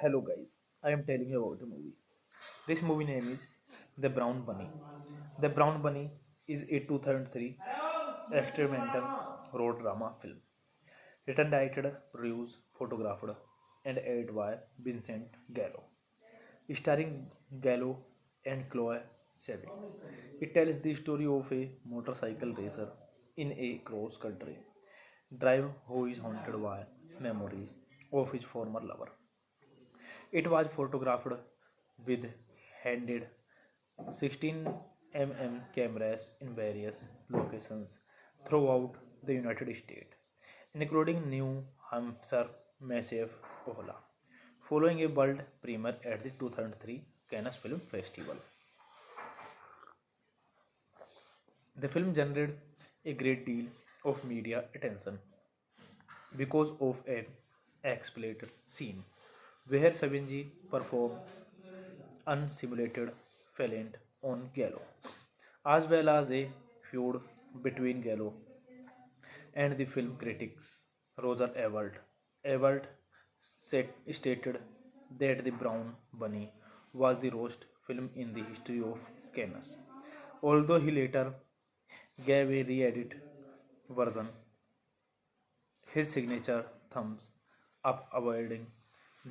Hello guys, I am telling you about a movie. This movie name is The Brown Bunny. The Brown Bunny is a 2003 experimental road drama film. Written, directed, produced, photographed, and edited by Vincent Gallo. Starring Gallo and Chloe Sevigny. It tells the story of a motorcycle racer in a cross country drive who is haunted by memories of his former lover. It was photographed with handheld 16 mm cameras in various locations throughout the United States, including New Hampshire, Massachusetts, following a world premiere at the 2003 Cannes Film Festival. The film generated a great deal of media attention because of an explicit scene where Savinji performed unsimulated Falent on Gallo, as well as a feud between Gallo and the film critic Roger Ebert. Ebert stated that The Brown Bunny was the worst film in the history of Cannes, although he later gave a re-edit version his signature thumbs up, awarding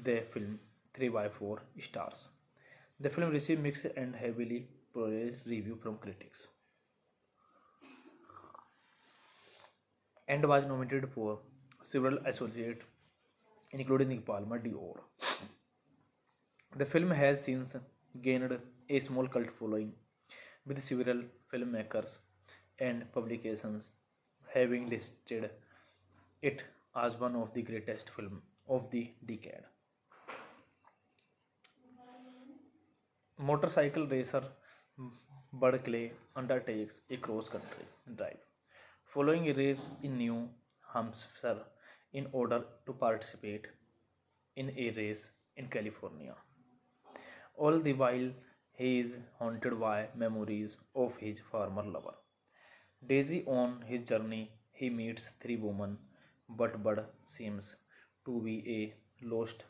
the film 3 by 4 stars. The film received mixed and heavily praised review from critics and was nominated for several associates, including the Palma d'Or. The film has since gained a small cult following, with several filmmakers and publications having listed it as one of the greatest films of the decade. Motorcycle racer Bud Clay undertakes a cross-country drive following a race in New Hampshire in order to participate in a race in California. All the while, he is haunted by memories of his former lover. Daisy on his journey, he meets three women, but Bud seems to be a lost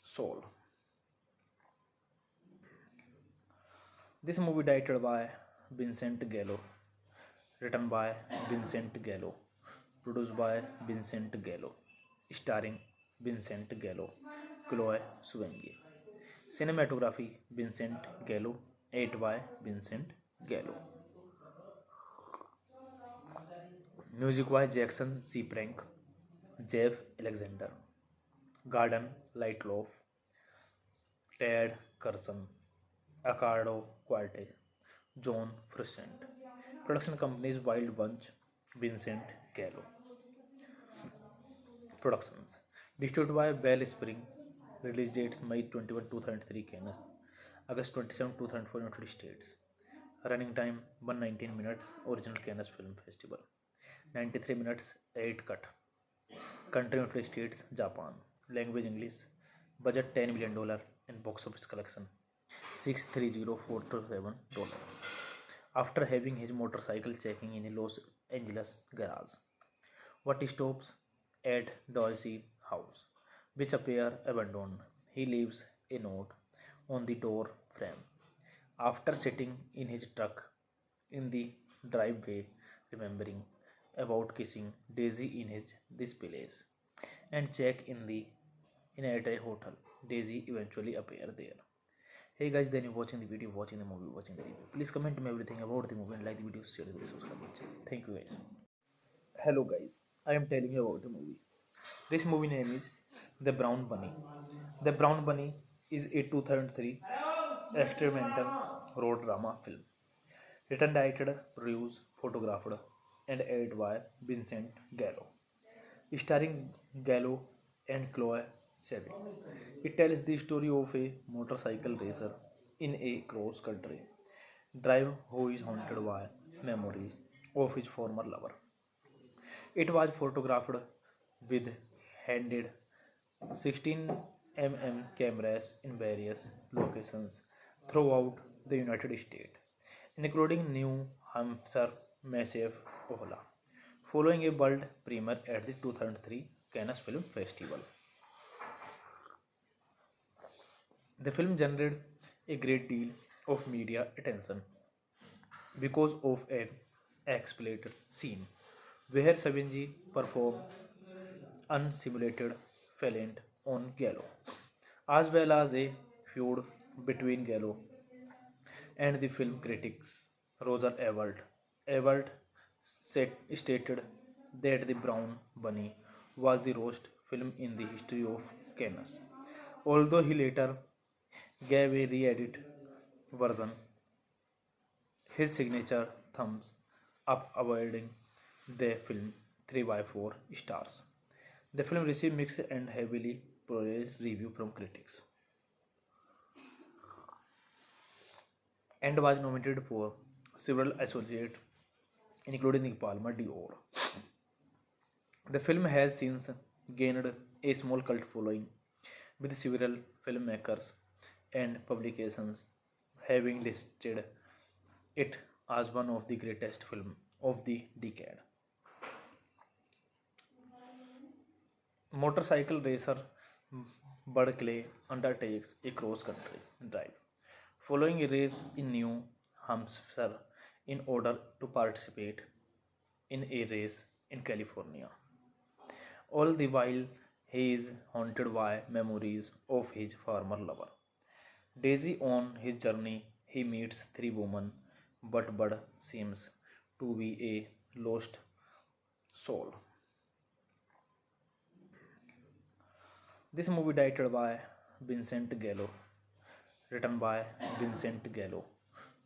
soul. This movie directed by Vincent Gallo, written by Vincent Gallo, produced by Vincent Gallo, starring Vincent Gallo, Chloe Sevigny. Cinematography Vincent Gallo 8 by Vincent Gallo. Music by Jackson C. Prank, Jeff Alexander, Garden Lightloaf, Ted Curson, Accardo Quarte, John Frusciante. Production companies Wild Bunch, Vincent Gallo. Productions distributed by Bell Spring. Release dates May 21, 2003 Cannes, August 27, 2004 United States. Running time 119 minutes. Original Cannes Film Festival 93 minutes 8 cut. Country United States, Japan. Language English. Budget $10 million and box office collection $630,427. After having his motorcycle checking in a Los Angeles garage, what stops at Dorsey house, which appear abandoned. He leaves a note on the door frame. After sitting in his truck in the driveway, remembering about kissing Daisy in this place, and check in at a hotel. Daisy eventually appear there. Hey guys, then you're watching the video, watching the movie, watching the review. Please comment me everything about the movie and like the video, share the video, subscribe to the channel. Thank you guys. Hello guys, I am telling you about the movie. This movie name is The Brown Bunny. The Brown Bunny is a 2003 experimental road drama film. Written, directed, produced, photographed, and edited by Vincent Gallo. Starring Gallo and Chloe Sevigny. It tells the story of a motorcycle racer in a cross-country drive who is haunted by memories of his former lover. It was photographed with handheld 16 mm cameras in various locations throughout the United States, including New Hampshire, Massachusetts, following a world premiere at the 2003 Cannes Film Festival. The film generated a great deal of media attention because of an explicit scene where Savage performed unsimulated fellant on Gallo, as well as a feud between Gallo and the film critic Roger Ebert. Ebert stated that The Brown Bunny was the worst film in the history of Cannes, although he later gave a re-edit version his signature thumbs up, awarding the film 3 by 4 stars. The film received mixed and heavily praised review from critics and was nominated for several associates, including the Palme d'Or. The film has since gained a small cult following, with several filmmakers and publications having listed it as one of the greatest films of the decade. Motorcycle racer Bud Clay undertakes a cross-country drive following a race in New Hampshire in order to participate in a race in California. All the while, he is haunted by memories of his former lover. Daisy. On his journey, he meets three women, but Bud seems to be a lost soul. This movie directed by Vincent Gallo, written by Vincent Gallo,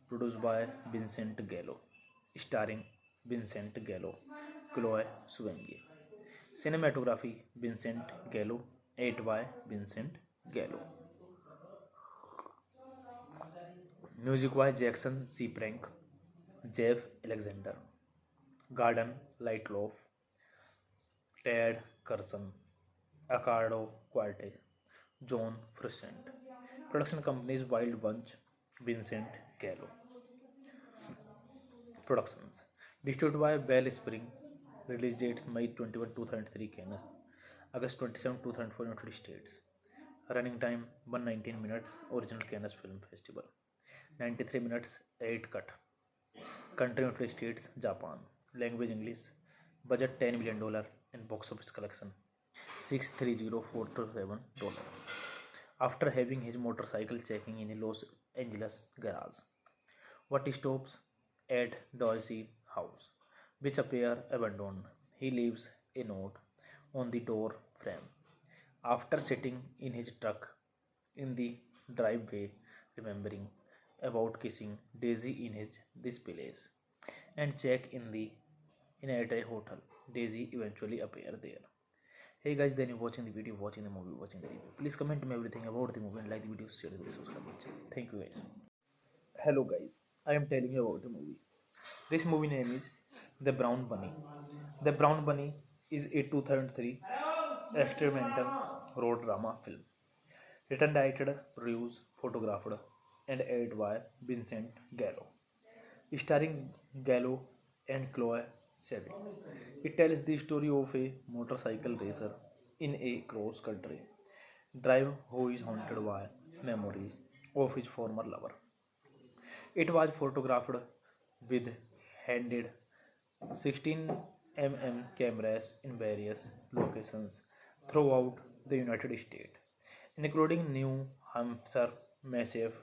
produced by Vincent Gallo, starring Vincent Gallo, Chloe Sevigny. Cinematography Vincent Gallo, edited by Vincent Gallo. Music by Jackson C. Prank, Jeff Alexander, Garden Lightloaf, Ted Curson, Accardo Quarte, John Frusciante. Production companies Wild Bunch, Vincent Gallo. Productions distributed by Bell Spring. Release dates May 21, 2003 Cannes, August 27, 2004 United States. Running time 119 minutes. Original Cannes Film Festival 93 minutes 8 cut. Country United States, Japan. Language English. Budget $10 million and box office collection $630,427. After having his motorcycle checking in a Los Angeles garage, What stops at Dorsey house, which appear abandoned. He leaves a note on the door frame. After sitting in his truck in the driveway, remembering about kissing Daisy in his this place, and check in at a hotel. Daisy eventually appear there. Hey guys, then you're watching the video, watching the movie, watching the review. Please comment me everything about the movie and like the video, share the video, subscribe to the channel. Thank you guys. Hello guys, I am telling you about the movie. This movie name is The Brown Bunny. The Brown Bunny is a 2003 experimental road drama film. Written, directed, produced, photographed, and edited by Vincent Gallo. Starring Gallo and Chloe Sevigny. It tells the story of a motorcycle racer in a cross country drive who is haunted by memories of his former lover. It was photographed with handed 16 mm cameras in various locations throughout the United States, including New Hampshire, Massachusetts,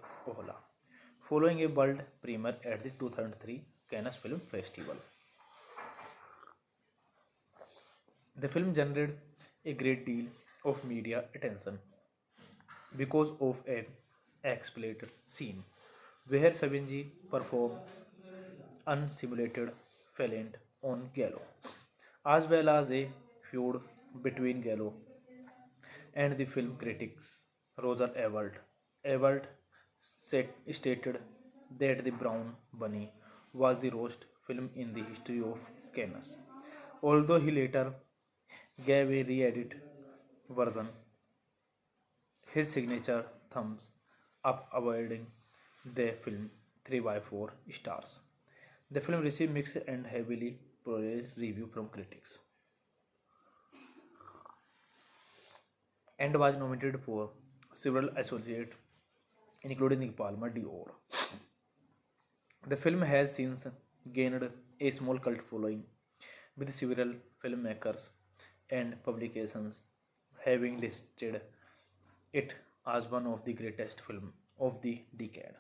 following a world premiere at the 2003 Cannes Film Festival. The film generated a great deal of media attention because of an explicit scene where Savage performed unsimulated fellant on Gallo, as well as a feud between Gallo and the film critic Roger Ebert. Ebert stated that The Brown Bunny was the worst film in the history of Cannes, although he later gave a re-edit version his signature thumbs up, awarding the film 3 by 4 stars. The film received mixed and heavily praised review from critics and was nominated for several associates, including the Palme d'Or. The film has since gained a small cult following, with several filmmakers and publications having listed it as one of the greatest films of the decade.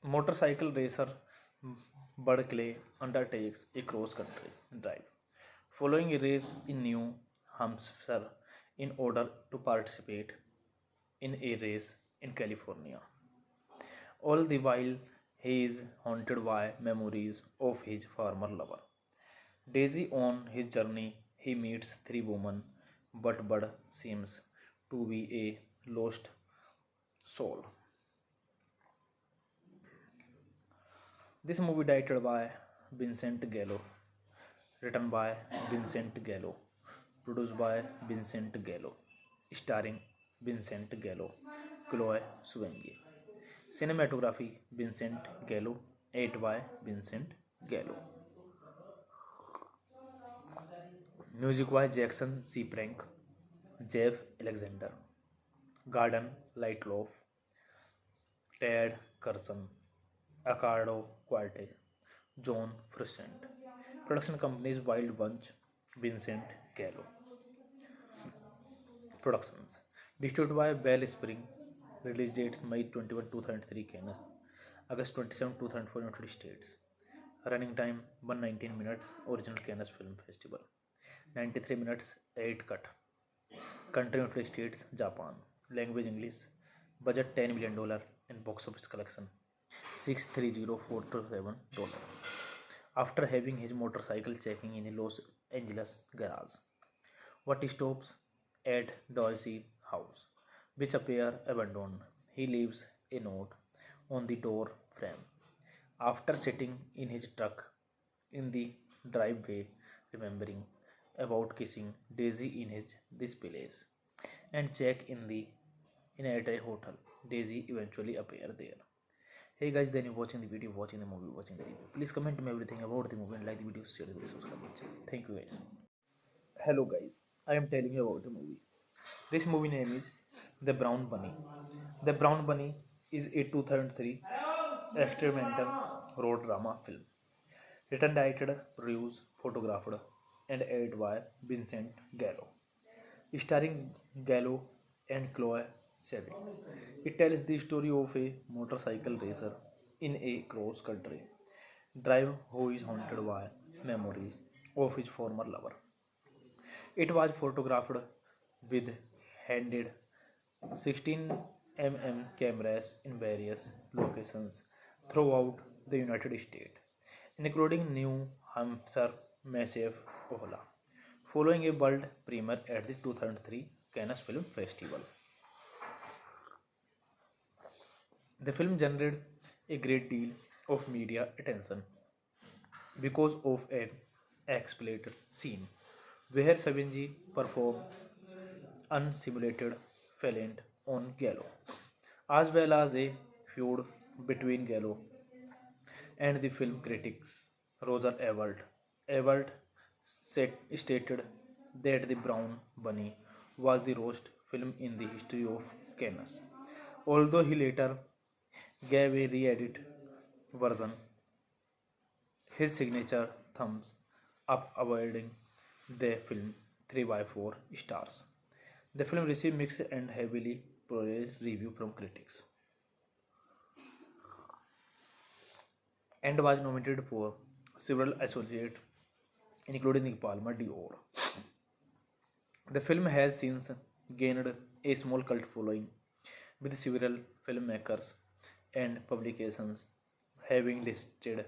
Motorcycle racer Bud Clay undertakes a cross-country drive following a race in New Hampshire in order to participate in a race in California. All the while, he is haunted by memories of his former lover. Daisy. On his journey, he meets three women, but Bud seems to be a lost soul. This movie directed by Vincent Gallo, written by Vincent Gallo, produced by Vincent Gallo, starring Vincent Gallo, Chloe Sevigny. Cinematography Vincent Gallo, edited by Vincent Gallo. Music by Jackson C. Frank, Jeff Alexander, Garden Lightloaf, Ted Carson, Accardo Quarte, John Frusciante. Production companies Wild Bunch, Vincent Gallo. Productions distributed by Wellspring. Release dates May 21, 2003 Cannes, August 27, 2004 United States. Running time 119 minutes. Original Cannes Film Festival. 93 minutes 8 cut. Country United States, Japan. Language English. Budget $10 million and box office collection $630,427. After having his motorcycle checking in a Los Angeles garage. What stops at Dorsey house, which appear abandoned. He leaves a note on the door frame. After sitting in his truck in the driveway, remembering about kissing Daisy in his this place, and check in at a hotel. Daisy eventually appear there. Hey guys, then you're watching the video, watching the movie, watching the review. Please comment me everything about the movie and like the video, share the video, subscribe to the channel. Thank you guys. Hello guys, I am telling you about the movie. This movie name is The Brown Bunny. The Brown Bunny is a 2003 experimental road drama film. Written, directed, produced, photographed, and edited by Vincent Gallo. Starring Gallo and Chloe Saving. It tells the story of a motorcycle racer in a cross country drive who is haunted by memories of his former lover. It was photographed with handed 16 cameras in various locations throughout the United States, including New Hampshire, Massachusetts, following a world premiere at the 2003 Cannes Film Festival. The film generated a great deal of media attention because of an explicit scene where Savinji performed unsimulated fellant on Gallo, as well as a feud between Gallo and the film critic Roger Ebert. Ebert stated that The Brown Bunny was the worst film in the history of Cannes, although he later gave a re-edit version his signature thumbs up, awarding the film 3 by 4 stars. The film received mixed and heavily praised review from critics and was nominated for several associates, including the Palma d'Or. The film has since gained a small cult following, with several filmmakers and publications having listed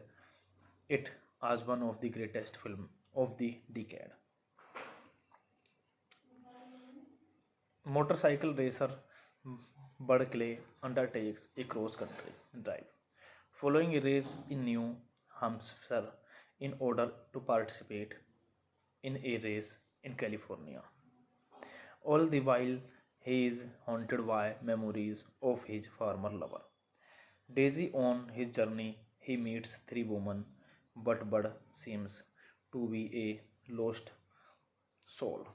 it as one of the greatest films of the decade. Motorcycle racer Bud Clay undertakes a cross-country drive following a race in New Hampshire in order to participate in a race in California. All the while, he is haunted by memories of his former lover. Daisy on his journey, he meets three women, but Bud seems to be a lost soul.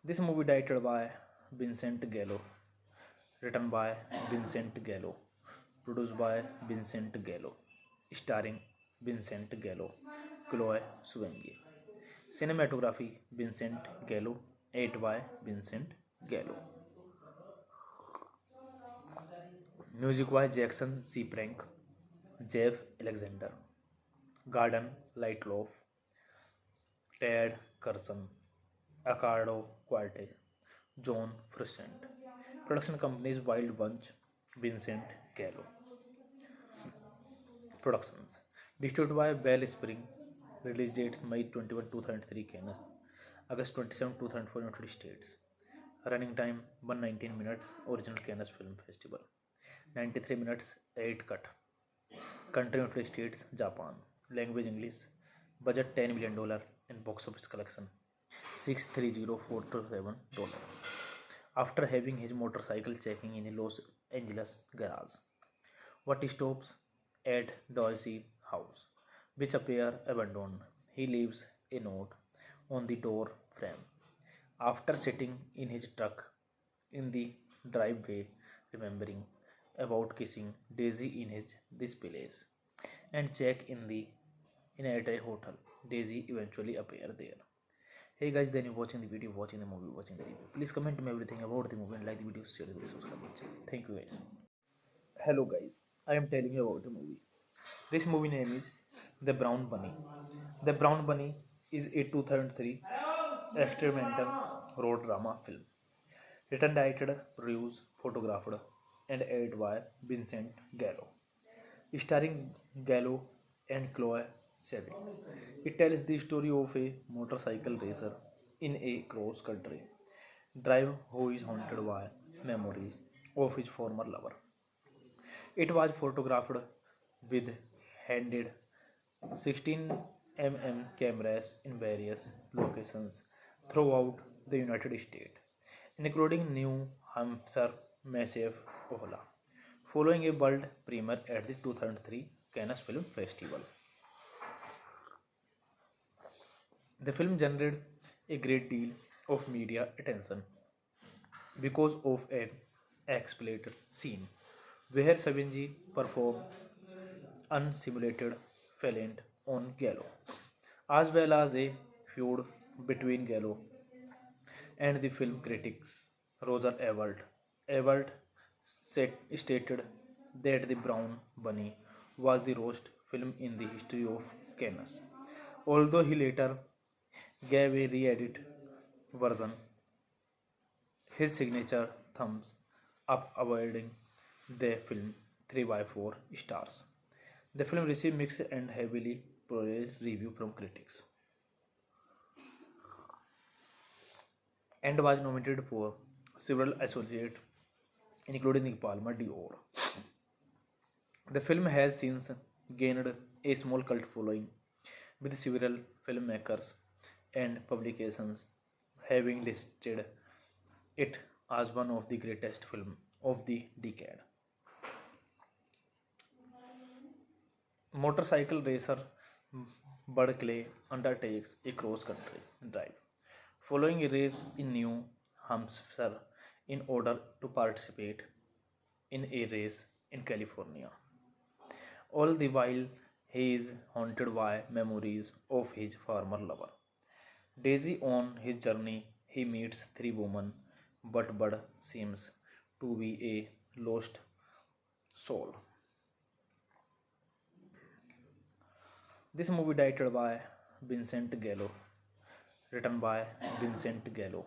This movie directed by Vincent Gallo, written by Vincent Gallo, produced by Vincent Gallo, starring Vincent Gallo, Chloe Sevigny. Cinematography Vincent Gallo, edited by Vincent Gallo. Music by Jackson C. Frank, Jeff Alexander, Garden Lightloaf, Ted Curson, Accardo Quarte, John Frusciante. Production companies Wild Bunch, Vincent Gallo. Productions distributed by Wellspring. Release dates May 21, 2003 Cannes, August 27, 2004 United States. Running time 119 minutes. Original Cannes Film Festival. 93 minutes 8 cut. Country United States, Japan. Language English. Budget $10 million and box office collection $630,427. After having his motorcycle checking in a Los Angeles garage, what stops at Dorsey house, which appear abandoned. He leaves a note on the door frame. After sitting in his truck in the driveway, remembering about kissing Daisy in his this place, and check in at a hotel. Daisy eventually appear there. Hey guys, then you watching the video, watching the movie, watching the review. Please comment me everything about the movie and like the video, share the video, subscribe my channel. Thank you guys. Hello guys, I am telling you about the movie. This movie name is The Brown Bunny. The Brown Bunny is a 2003 experimental road drama film. Written, directed, produced, photographed, and edited by Vincent Gallo. Starring Gallo and Chloe Sevigny. It tells the story of a motorcycle racer in a cross country drive who is haunted by memories of his former lover. It was photographed with handed 16 cameras in various locations throughout the United States, including New Hampshire, Massachusetts, following a world premiere at the 2003 Cannes Film Festival. The film generated a great deal of media attention because of an explicit scene where Savinji performed unsimulated fellant on Gallo, as well as a feud between Gallo and the film critic Roger Ebert. Ebert stated that The Brown Bunny was the worst film in the history of Cannes. Although he later gave a re-edit version, his signature thumbs up awarding the film 3 by 4 stars. The film received mixed and heavily praised review from critics and was nominated for several associates, including the Palme d'Or. The film has since gained a small cult following, with several filmmakers and publications having listed it as one of the greatest films of the decade. Motorcycle racer Bud Clay undertakes a cross-country drive following a race in New Hampshire in order to participate in a race in California. All the while, he is haunted by memories of his former lover. Daisy. On his journey, he meets three women, but Bud seems to be a lost soul. This movie directed by Vincent Gallo, written by Vincent Gallo,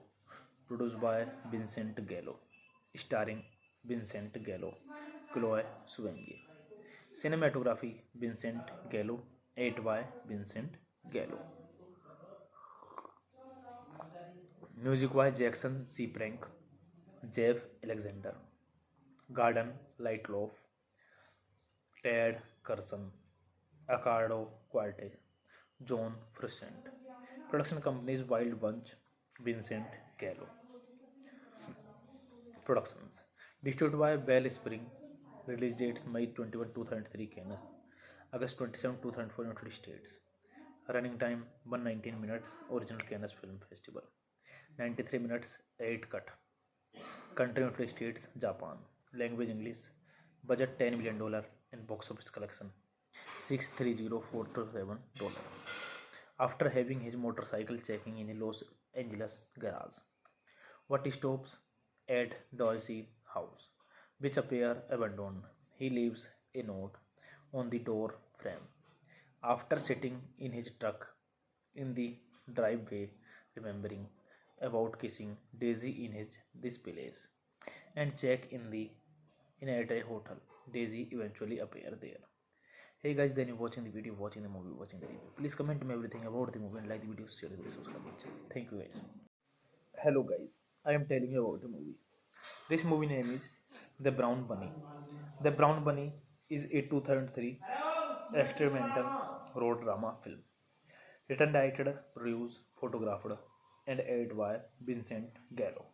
produced by Vincent Gallo, starring Vincent Gallo, Chloe Sevigny. Cinematography Vincent Gallo, edited by Vincent Gallo. Music by Jackson C. Frank, Jeff Alexander, Garden Lightloaf, Ted Curson, Accardo Quarte, John Frusciante. Production companies Wild Bunch, Vincent Gallo. Productions distributed by Wellspring. Release dates May 21, 2003 Cannes, August 27, 2004 United States. Running time 119 minutes. Original Cannes Film Festival 93 minutes 8 cut. Country United States, Japan. Language English. Budget $10 million and box office collection $630,427. After having his motorcycle checking in a Los Angeles garage, what stops at Dorsey house, which appear abandoned. He leaves a note on the door frame. After sitting in his truck in the driveway, remembering about kissing Daisy in his this place, and check in at a hotel. Daisy eventually appear there. Hey guys, then you watching the video, watching the movie, watching the review. Please comment me everything about the movie and like the video, share the video, subscribe my channel. Thank you guys. Hello guys, I am telling you about the movie. This movie name is The Brown Bunny. The Brown Bunny is a 2003 experimental road drama film. Written, directed, produced, photographed, and edited by Vincent Gallo.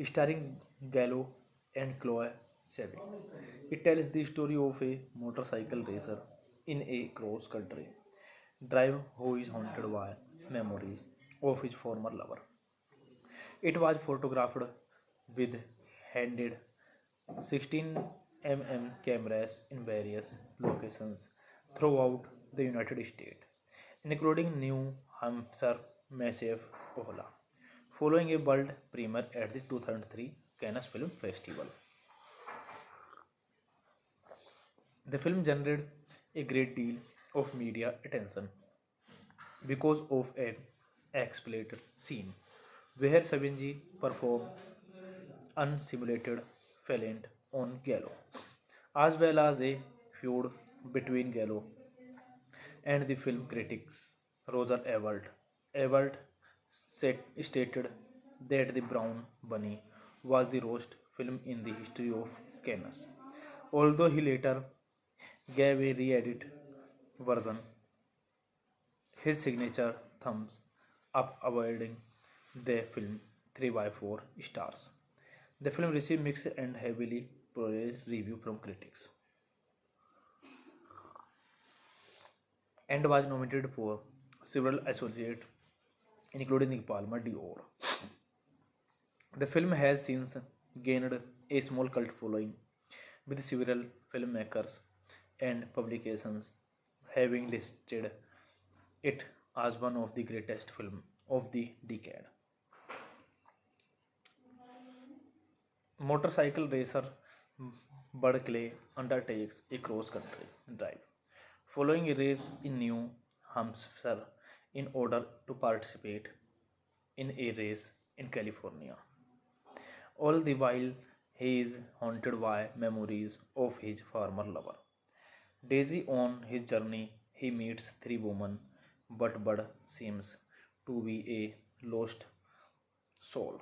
Starring Gallo and Chloe Sevigny. It tells the story of a motorcycle racer in a cross-country drive who is haunted by memories of his former lover. It was photographed with handed 16 cameras in various locations throughout the United States, including New Hampshire, Massive, Ola, following a world premiere at the 2003 Cannes Film Festival. The film generated a great deal of media attention because of an explicit scene where Savage performed unsimulated fellant on Gallo, as well as a feud between Gallo and the film critic Roger Ebert. Ebert stated that The Brown Bunny was the worst film in the history of Cannes. Although he later gave a re-edit version, his signature thumbs up awarding the film 3 by 4 stars. The film received mixed and heavily praised review from critics and was nominated for several associates, including the Palme d'Or. The film has since gained a small cult following, with several filmmakers and publications having listed it as one of the greatest films of the decade. Motorcycle racer Bud Clay undertakes a cross-country drive, following a race in New Hampshire in order to participate in a race in California. All the while, he is haunted by memories of his former lover. Daisy on his journey, he meets three women, but Bud seems to be a lost soul.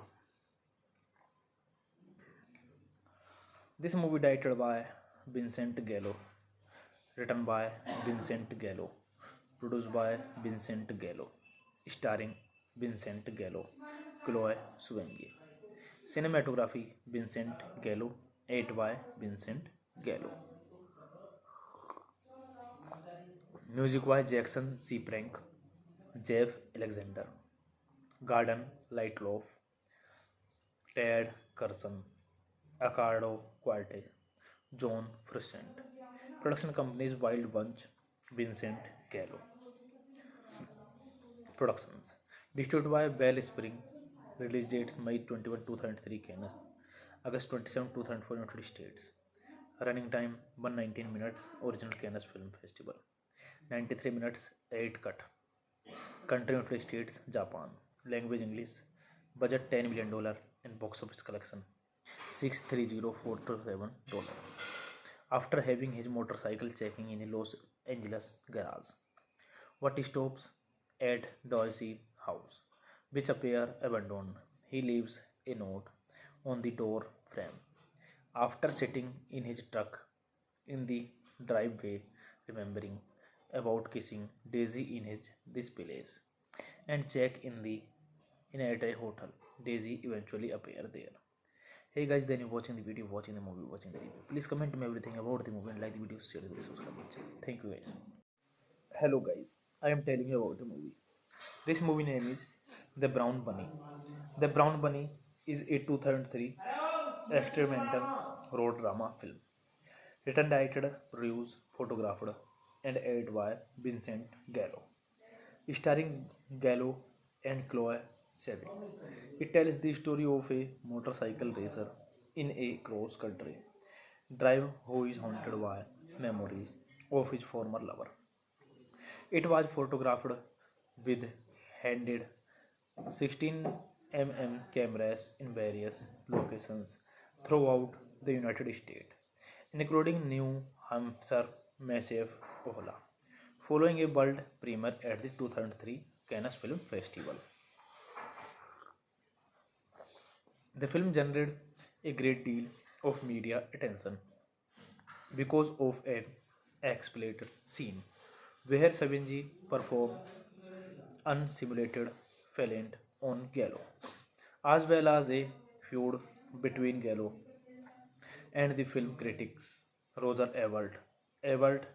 This movie directed by Vincent Gallo, written by Vincent Gallo, produced by Vincent Gallo, starring Vincent Gallo, Chloe Sevigny. Cinematography Vincent Gallo, edited by Vincent Gallo. Music by Jackson C. Prank, Jeff Alexander, Garden Lightloaf, Ted Curson, Accardo Quarte, John Frusciante. Production companies Wild Bunch, Vincent Gallo. Productions distributed by Bell Spring. Release dates May 21, 2003 Cannes, August 27, 2004 United States. Running time 119 minutes. Original Cannes Film Festival. 93 minutes 8 cut. Country United States, Japan. Language English. Budget $10 million and box office collection $630,427. After having his motorcycle checking in a Los Angeles garage, what stops at Dorsey house, which appear abandoned. He leaves a note on the door frame. After sitting in his truck in the driveway, remembering about kissing Daisy in his this place, and check in at a hotel. Daisy eventually appear there. Hey guys, then you're watching the video, watching the movie, watching the review. Please comment me everything about the movie and like the video, share the video, subscribe to the channel. Thank you guys. Hello guys, I am telling you about the movie. This movie name is The Brown Bunny. The Brown Bunny is a 2003 experimental road drama film. Written, directed, produced, photographed, and edited by Vincent Gallo. Starring Gallo and Chloe Sevigny. It tells the story of a motorcycle racer in a cross-country drive who is haunted by memories of his former lover. It was photographed with handed 16 cameras in various locations throughout the United States, including New Hampshire, Massive, Ola, following a world premiere at the 2003 Cannes Film Festival. The film generated a great deal of media attention because of an explicit scene where Savage performed unsimulated fellant on Gallo, as well as a feud between Gallo and the film critic Roger Ebert. Ebert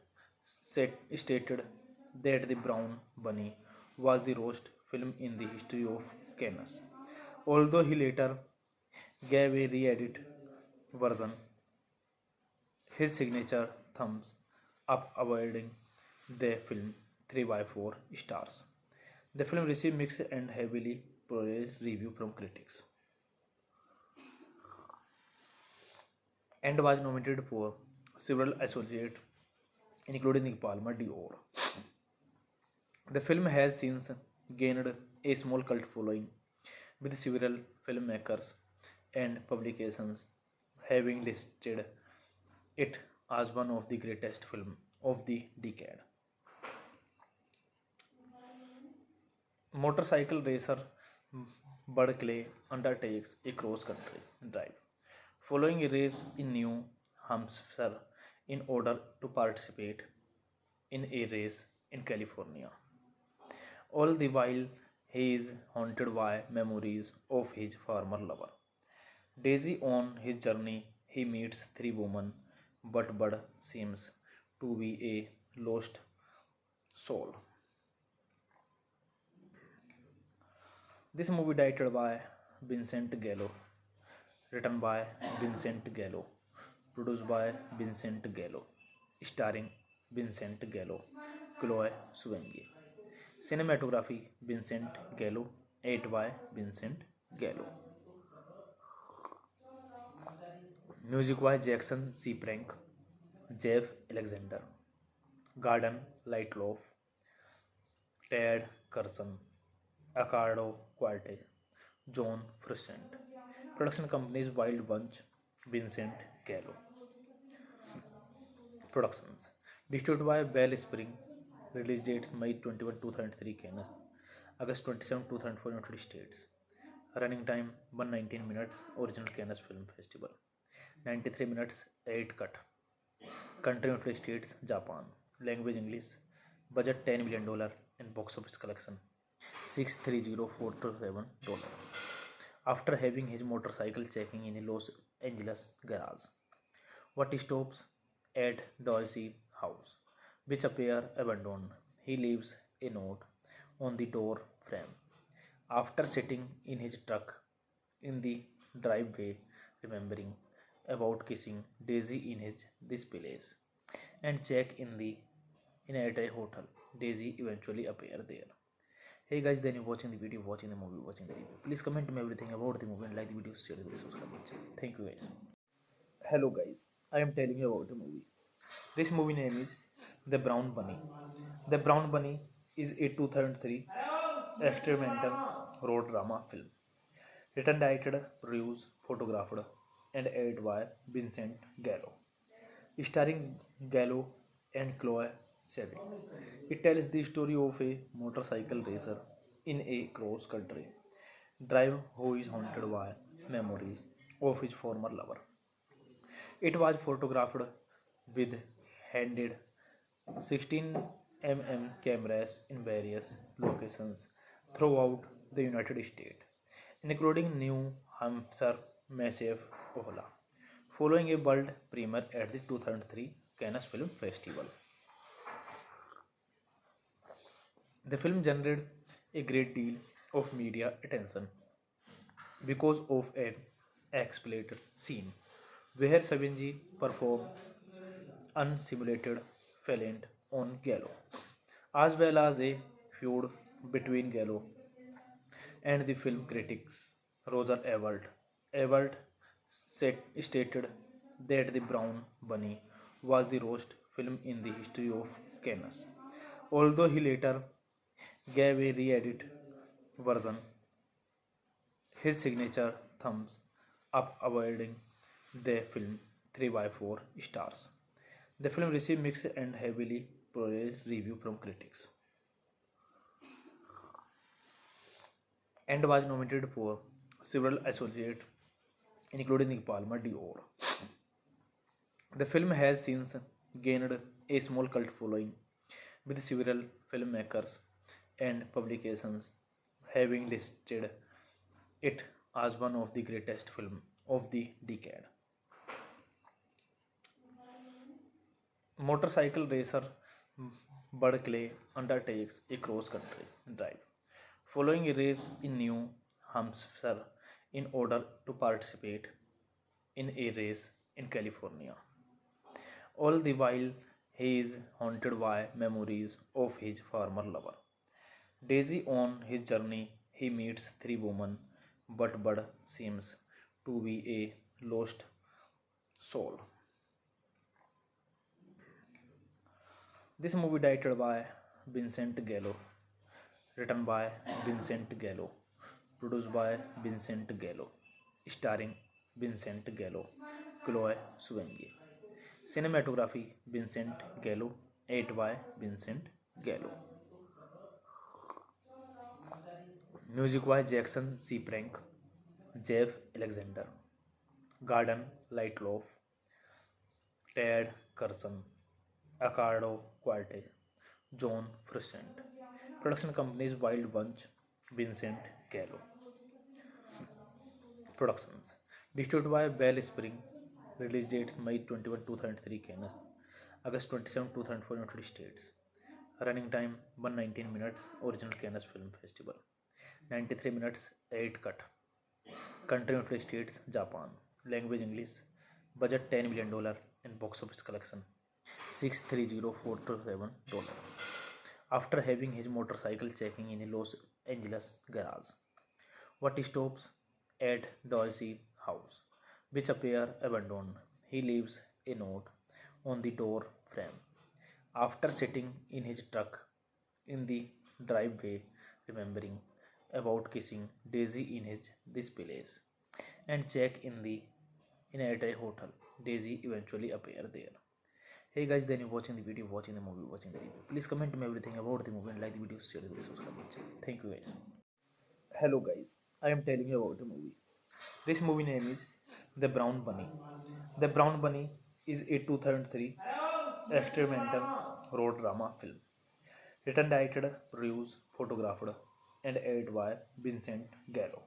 stated that The Brown Bunny was the worst film in the history of Cannes, although he later gave a re-edit version his signature thumbs up, awarding the film 3 by 4 stars. The film received mixed and heavily praised review from critics and was nominated for several associates, including the Palme d'Or. The film has since gained a small cult following, with several filmmakers and publications having listed it as one of the greatest films of the decade. Motorcycle racer Bud Clay undertakes a cross-country drive, following a race in New Hampshire in order to participate in a race in California. All the while, he is haunted by memories of his former lover. Daisy on his journey, he meets three women, but Bud seems to be a lost soul. This movie directed by Vincent Gallo, written by Vincent Gallo, produced by Vincent Gallo, starring Vincent Gallo, Chloe Sevigny. Cinematography Vincent Gallo, edited by Vincent Gallo. Music by Jackson C. Prank, Jeff Alexander, Garden Lightloaf, Ted Curson, Accardo Quarte, John Frusciante. Production companies Wild Bunch, Vincent Gallo. Productions. Distributed by Bell Spring. Release dates May 21, 2003 Cannes, August 27, 2004 United States. Running time 119 minutes. Original Cannes Film Festival. 93 minutes 8 cut. Country United States, Japan. Language English. Budget $10 million and box office collection $630,427. After having his motorcycle checking in a Los Angeles garage, what stops at Dorsey house, which appear abandoned. He leaves a note on the door frame. After sitting in his truck in the driveway, remembering about kissing Daisy in his this place, and check in at a hotel. Daisy eventually appear there. Hey guys, then you're watching the video, watching the movie, watching the review. Please comment me everything about the movie and like the video, share the video, subscribe to the channel. Thank you guys. Hello guys, I am telling you about the movie. This movie name is The Brown Bunny. The Brown Bunny is a 2003 experimental road drama film. Written, directed, produced, photographed, and edited by Vincent Gallo. Starring Gallo and Chloe Sevigny. It tells the story of a motorcycle racer in a cross-country drive who is haunted by memories of his former lover. It was photographed with handed 16 mm cameras in various locations throughout the United States, including New Hampshire, Massachusetts, following a world premiere at the 2003 Cannes Film Festival. The film generated a great deal of media attention because of an explicit scene where Savage performed unsimulated fellant on Gallo, as well as a feud between Gallo and the film critic Roger Ebert. Ebert stated that The Brown Bunny was the worst film in the history of Cannes, although he later gave a re-edit version his signature thumbs up, awarding the film 3 by 4 stars. The film received mixed and heavily praised review from critics and was nominated for several associates, including the Palme d'Or. The film has since gained a small cult following, with several filmmakers and publications having listed it as one of the greatest films of the decade. Motorcycle racer Bud Clay undertakes a cross-country drive following a race in New Hampshire in order to participate in a race in California. All the while, he is haunted by memories of his former lover. Daisy. On his journey, he meets three women, but Bud seems to be a lost soul. This movie directed by Vincent Gallo, written by Vincent Gallo, produced by Vincent Gallo, starring Vincent Gallo, Chloe Sevigny. Cinematography Vincent Gallo, edited by Vincent Gallo. Music by Jackson C. Prank, Jeff Alexander, Garden Lightloaf, Ted Curson, Accardo Quarte, John Frusciante. Production companies Wild Bunch, Vincent Gallo. Productions. Distributed by Bell Spring. Release dates May 21, 2003 Cannes, August 27, 2004 United States. Running time 119 minutes. Original Cannes Film Festival. 93 minutes 8 cut. Country United States, Japan. Language English. Budget $10 million and box office collection $630,427. After having his motorcycle checking in a Los Angeles garage, what stops at Dorsey house, which appear abandoned. he leaves a note on the door frame. After sitting in his truck in the driveway, remembering about kissing Daisy in his this place, and check in at a hotel. Daisy eventually appear there. Hey guys, then you watching the video, watching the movie, watching the review. Please comment me everything about the movie and like the video, share the video, subscribe my channel. Thank you guys. Hello guys, I am telling you about the movie. This movie name is The Brown Bunny. The Brown Bunny is a 2003 experimental road drama film. Written, directed, produced, photographed, and edited by Vincent Gallo.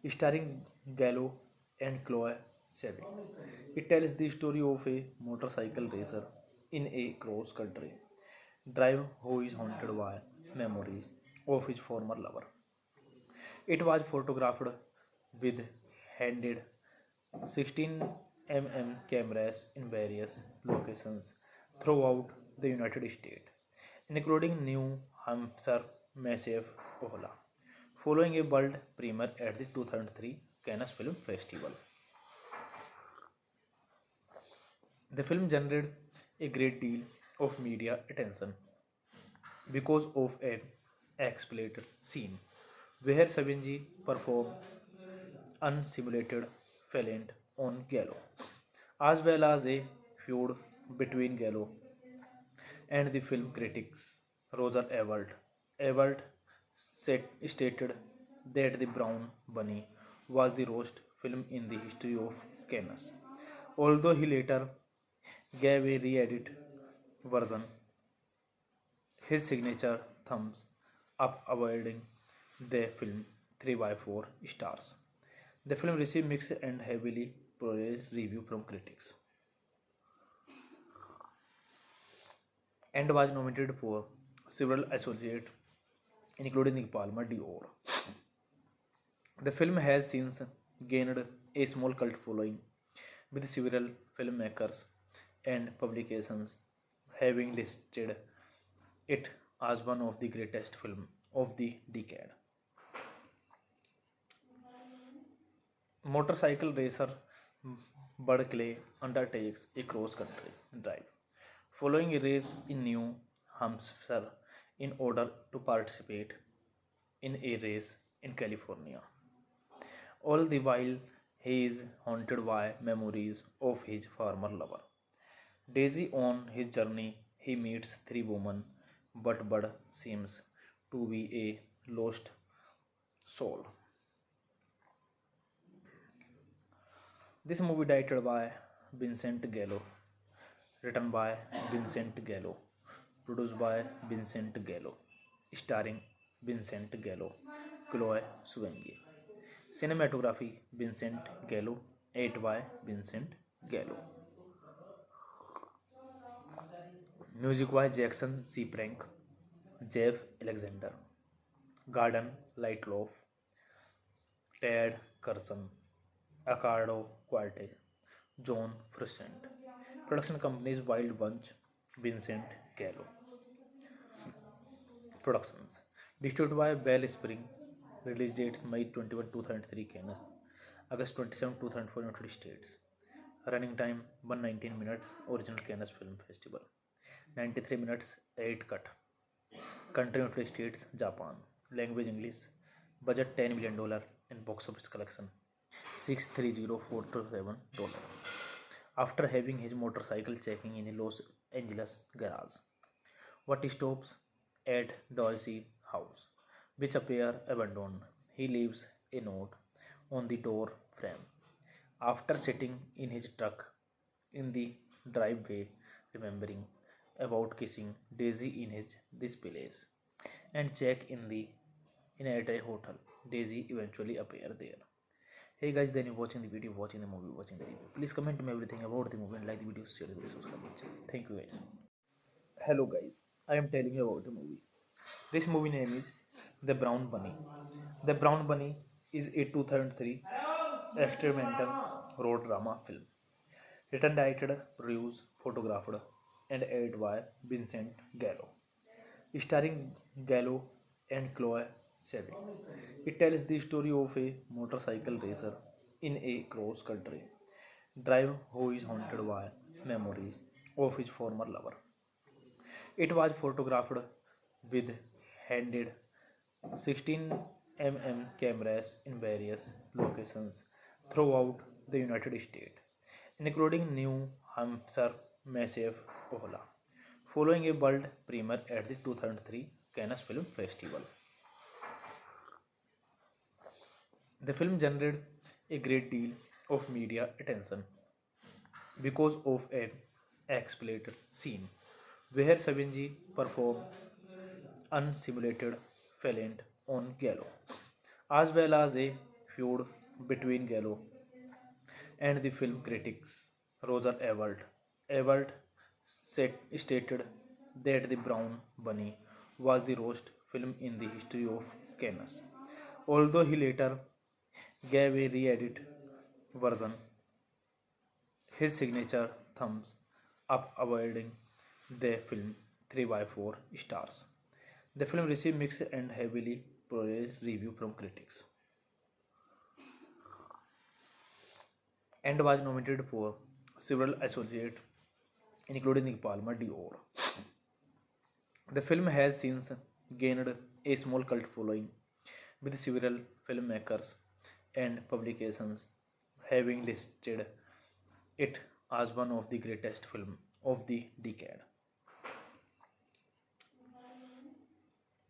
Starring Gallo and Chloe Sevigny. It tells the story of a motorcycle racer in a cross country drive who is haunted by memories of his former lover. It was photographed with handed 16 mm cameras in various locations throughout the United States, including New Hampshire, Massachusetts, following a world premiere at the 2003 Cannes Film Festival. The film generated a great deal of media attention because of an explicit scene where Savage performed unsimulated fellant on Gallo, as well as a feud between Gallo and the film critic Roger Ebert. Ebert stated that The Brown Bunny was the worst film in the history of Cannes, although he later gave a re-edit version his signature thumbs up, awarding the film 3 by 4 stars. The film received mixed and heavily praised review from critics and was nominated for several associates, including the Palme d'Or. The film has since gained a small cult following, with several filmmakers and publications having listed it as one of the greatest films of the decade. Motorcycle racer Bud Clay undertakes a cross-country drive following a race in New Hampshire in order to participate in a race in California. All the while, he is haunted by memories of his former lover. Daisy, on his journey, he meets three women, but Bud seems to be a lost soul. This movie directed by Vincent Gallo, written by Vincent Gallo, produced by Vincent Gallo, starring Vincent Gallo, Chloe Sevigny. Cinematography Vincent Gallo, edited by Vincent Gallo. Music by Jackson C. Frank, Jeff Alexander, Garden Lightloaf, Ted Carson, Accardo Quarte, John Frusciante. Production companies Wild Bunch, Vincent Gallo. Productions distributed by Wellspring. Release dates May 21, 2003 Cannes, August 27, 2004 United States. Running time 119 minutes. Original Cannes Film Festival. 93 minutes 8 cut. Country United States, Japan. Language English. Budget $10 million and box office collection $630,427. After having his motorcycle checking in a Los Angeles garage, what stops at Dorsey house, which appear abandoned. He leaves a note on the door frame. After sitting in his truck in the driveway, remembering about kissing Daisy in his this place, and check in at a hotel. Daisy eventually appear there. Hey guys, then you watching the video, watching the movie, watching the review. Please comment me everything about the movie and like the video, share the video, subscribe my channel. Thank you guys. Hello guys, I am telling you about the movie. This movie name is The Brown Bunny. The Brown Bunny is a 2003 experimental road drama film. Written, directed, produced, photographed, and edited by Vincent Gallo. Starring Gallo and Chloe Sevigny. It tells the story of a motorcycle racer in a cross country drive who is haunted by memories of his former lover. It was photographed with handed 16 mm cameras in various locations throughout the United States, including New Hampshire, Massachusetts, following a world premiere at the 2003 Cannes Film Festival. The film generated a great deal of media attention because of an explicit scene where Savinji performed unsimulated fellant on Gallo, as well as a feud between Gallo and the film critic Roger Ebert. Ebert stated that The Brown Bunny was the worst film in the history of Cannes, although he later gave a re-edit version his signature thumbs up, awarding the film 3 by 4 stars. The film received mixed and heavily praised review from critics and was nominated for several associates, including the Palme d'Or. The film has since gained a small cult following, with several filmmakers and publications having listed it as one of the greatest films of the decade.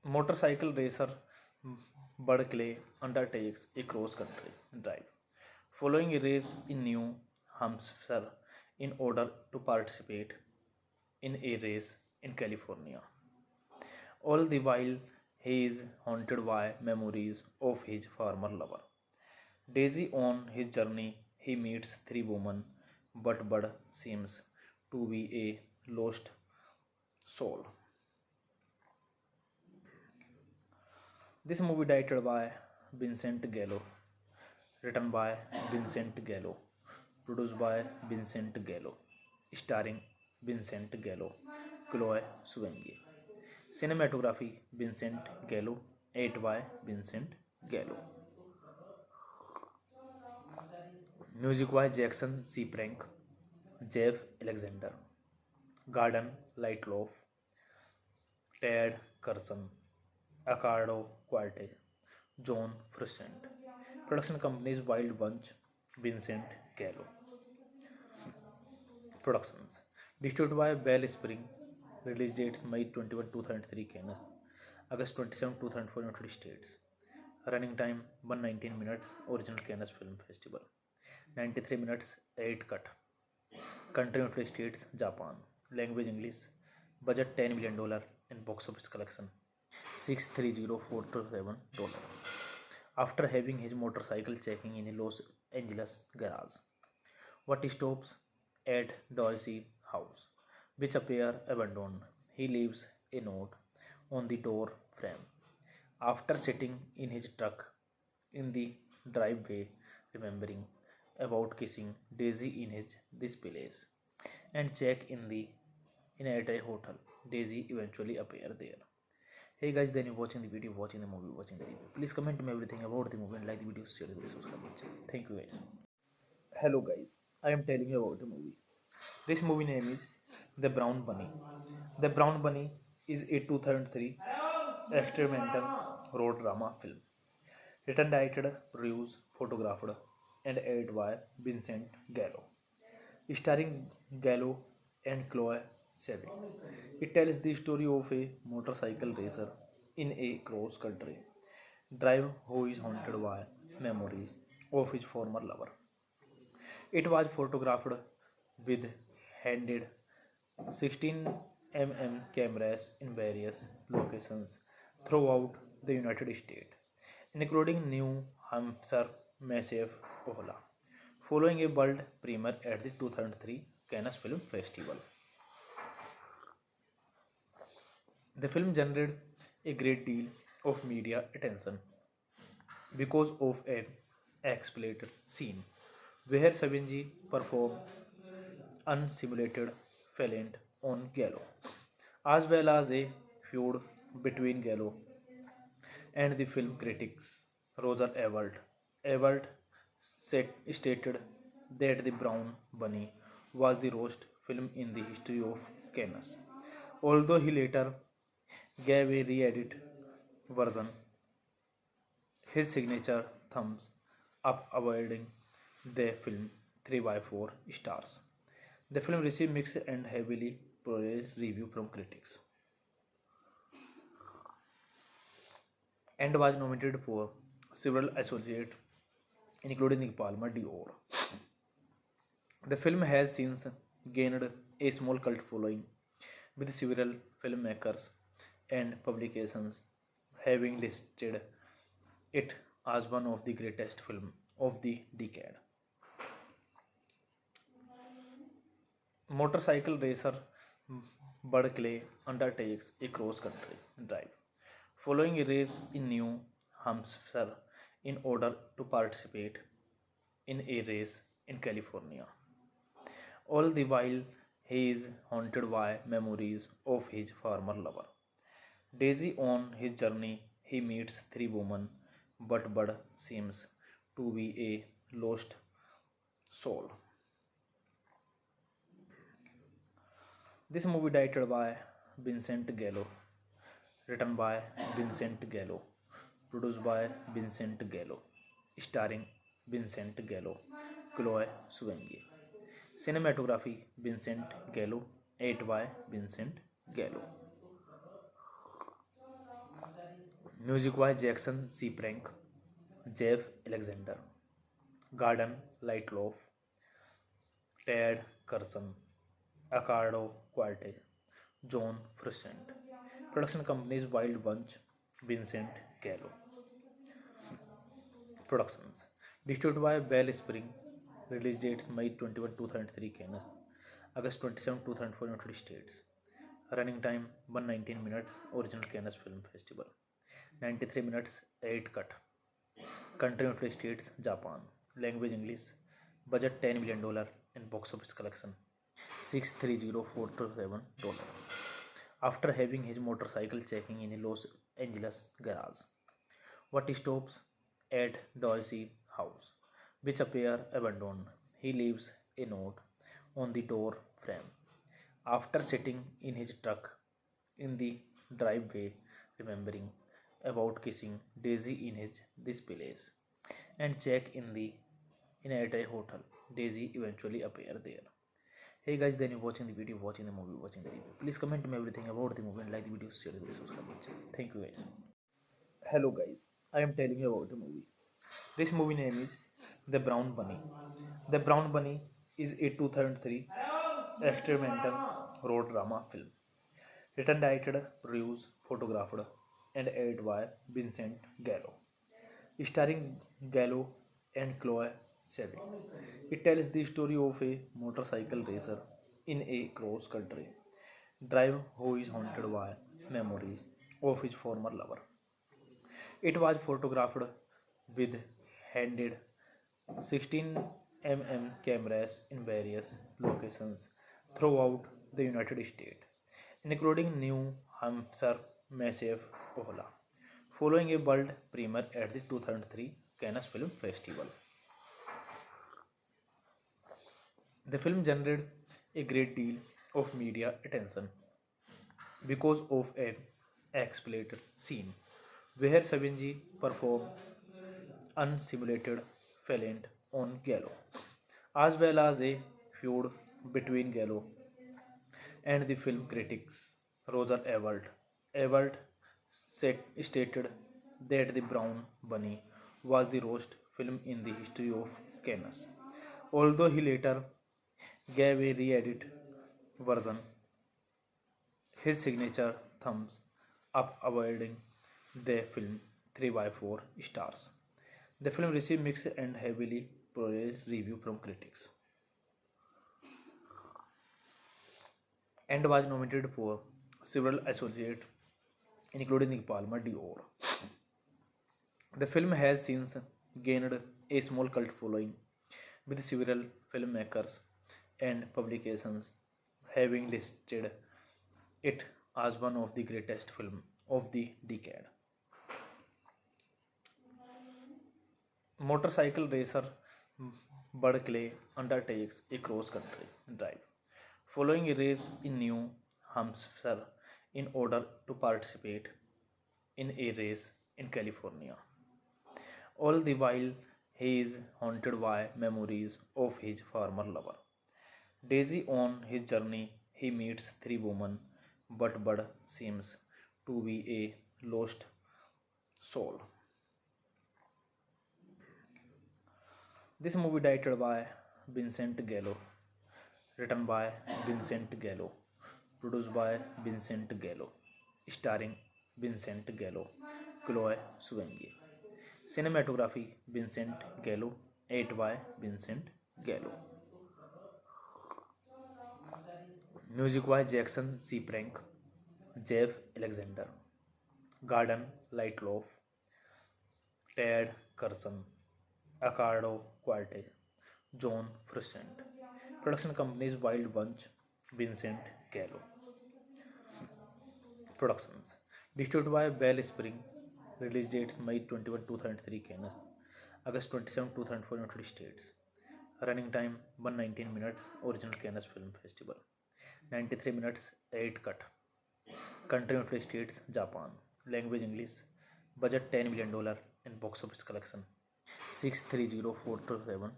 Motorcycle racer Bud Clay undertakes a cross-country drive following a race in New Hampshire in order to participate in a race in California. All the while, he is haunted by memories of his former lover. Daisy on his journey, he meets three women, but Bud seems to be a lost soul. This movie directed by Vincent Gallo, written by Vincent Gallo, produced by Vincent Gallo, starring Vincent Gallo, Chloe Sevigny. Cinematography Vincent Gallo, edited by Vincent Gallo. Music by Jackson C. Frank, Jeff Alexander, Garden Lightloaf, Ted Carson, Accardo Quarte, John Frusciante. Production companies Wild Bunch, Vincent Gallo. Productions distributed by Wellspring. Release dates May 21, 2003 Cannes, August 27, 2004 United States. Running time 119 minutes. Original Cannes Film Festival 93 minutes 8 cut. Country United States, Japan. Language English. Budget $10 million in box office collection $630,427. After having his motorcycle checking in a Los Angeles garage, what stops at Dorsey house, which appear abandoned. He leaves a note on the door frame. After sitting in his truck in the driveway, remembering about kissing Daisy in his this place, and check in at a hotel. Daisy eventually appear there. Hey guys, then you watching the video, watching the movie, watching the review. Please comment me everything about the movie and like the video, share the video, subscribe my channel. Thank you guys. Hello guys, I am telling you about the movie. This movie name is The Brown Bunny. The Brown Bunny is a 2003 experimental road drama film. Written, directed, produced, photographed, and edited by Vincent Gallo. Starring Gallo and Chloe Sevigny. It tells the story of a motorcycle racer in a cross-country drive who is haunted by memories of his former lover. It was photographed with handed 16 mm cameras in various locations throughout the United States, including New Hampshire, Massachusetts, following a world premiere at the 2003 Cannes Film Festival. The film generated a great deal of media attention because of an explicit scene where Savinji performed unsimulated fellant on Gallo, as well as a feud between Gallo and the film critic Roger Ebert. Ebert stated that The Brown Bunny was the worst film in the history of Cannes. Although he later gave a re-edit version, his signature thumbs up awarding the film 3 by 4 stars. The film received mixed and heavily praised review from critics and was nominated for several associates, including the Palma d'Or. The film has since gained a small cult following, with several filmmakers and publications having listed it as one of the greatest films of the decade. Motorcycle racer Bud Clay undertakes a cross-country drive following a race in New Hampshire in order to participate in a race in California. All the while, he is haunted by memories of his former lover. Daisy on his journey, he meets three women, but Bud seems to be a lost soul. This movie directed by Vincent Gallo, written by Vincent Gallo, produced by Vincent Gallo, starring Vincent Gallo, Chloe Sevigny. Cinematography Vincent Gallo, edited by Vincent Gallo. Music by Jackson C. Frank, Jeff Alexander, Garden Lightloaf, Ted Curson, Accardo Quarte, John Frusciante. Production companies Wild Bunch, Vincent Gallo. Productions distributed by Bell Spring. Release dates May 21, 2003 Cannes, August 27, 2004 United States. Running time 119 minutes. Original Cannes Film Festival 93 minutes 8 cut. Country United States, Japan. Language English. Budget $10 million and box office collection $630,427. After having his motorcycle checking in a Los Angeles garage, what stops at Dorsey house, which appear abandoned. He leaves a note on the door frame. After sitting in his truck in the driveway, remembering about kissing Daisy in this place, and check in at a hotel. Daisy eventually appear there. Hey guys, then you're watching the video, watching the movie, watching the review. Please comment me everything about the movie and like the video, share the video, subscribe to the channel. Thank you guys. Hello guys, I am telling you about the movie. This movie name is The Brown Bunny. The Brown Bunny is a 2003 experimental road drama film. Written, directed, produced, photographed, and edited by Vincent Gallo. Starring Gallo and Chloe Sevigny. It tells the story of a motorcycle racer in a cross-country drive who is haunted by memories of his former lover. It was photographed with handheld 16 mm cameras in various locations throughout the United States, including New Hampshire, Massive, Ola, following a world premiere at the 2003 Cannes Film Festival. The film generated a great deal of media attention because of an explicit scene where Savigny performed unsimulated fellant on Gallo, as well as a feud between Gallo and the film critic Roger Ebert. Ebert stated that The Brown Bunny was the worst film in the history of Cannes. Although he later gave a re-edit version, his signature thumbs up awarding the film 3 by 4 stars. The film received mixed and heavily praised review from critics and was nominated for several associates, including the Palma d'Or. The film has since gained a small cult following, with several filmmakers and publications having listed it as one of the greatest films of the decade. Motorcycle racer Bud Clay undertakes a cross-country drive, following a race in New Hampshire in order to participate in a race in California. All the while, he is haunted by memories of his former lover. Daisy on his journey, he meets three women, but Bud seems to be a lost soul. This movie directed by Vincent Gallo, written by Vincent Gallo, produced by Vincent Gallo, starring Vincent Gallo, Chloe Sevigny. Cinematography Vincent Gallo, edited by Vincent Gallo. Music by Jackson C. Prank, Jeff Alexander, Garden Lightloaf, Ted Curson, Accardo Quarte, John Frusciante. Production companies Wild Bunch, Vincent Gallo. Productions distributed by Bell Spring. Release dates May 21, 2003 Cannes, August 27, 2004 United States. Running time 119 minutes. Original Cannes Film Festival 93 minutes 8 cut. Country United States Japan. Language English. Budget $10 million and box office collection $630,427.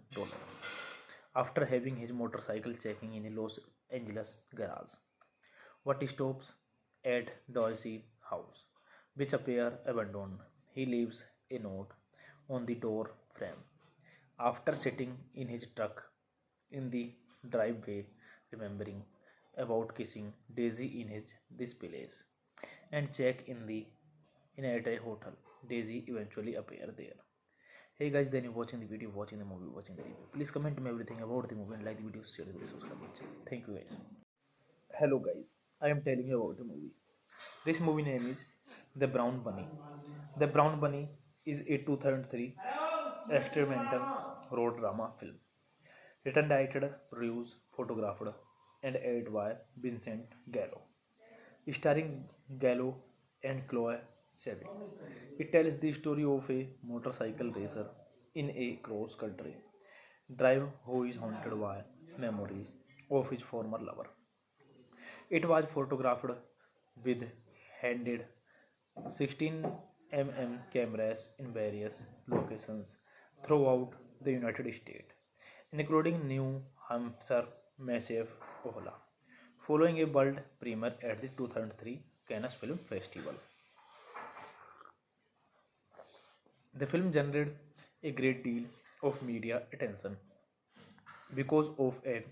After having his motorcycle checking in a Los Angeles garage, what stops at Dorsey house, which appear abandoned. He leaves a note on the door frame. After sitting in his truck in the driveway, remembering about kissing Daisy in his this place, and check in at a hotel. Daisy eventually appear there. Hey guys, then you're watching the video, watching the movie, watching the review. Please comment me everything about the movie and like the video, share the video, subscribe to the channel. Thank you guys. Hello guys, I am telling you about the movie. This movie name is The Brown Bunny. The Brown Bunny is a 2003 experimental road drama film. Written, directed, produced, photographed, and edited by Vincent Gallo. Starring Gallo and Chloe Sevigny. It tells the story of a motorcycle racer in a cross-country drive who is haunted by memories of his former lover. It was photographed with handed 16 mm cameras in various locations throughout the United States, including New Hampshire, Massachusetts, following a world premiere at the 2003 Cannes Film Festival. The film generated a great deal of media attention because of an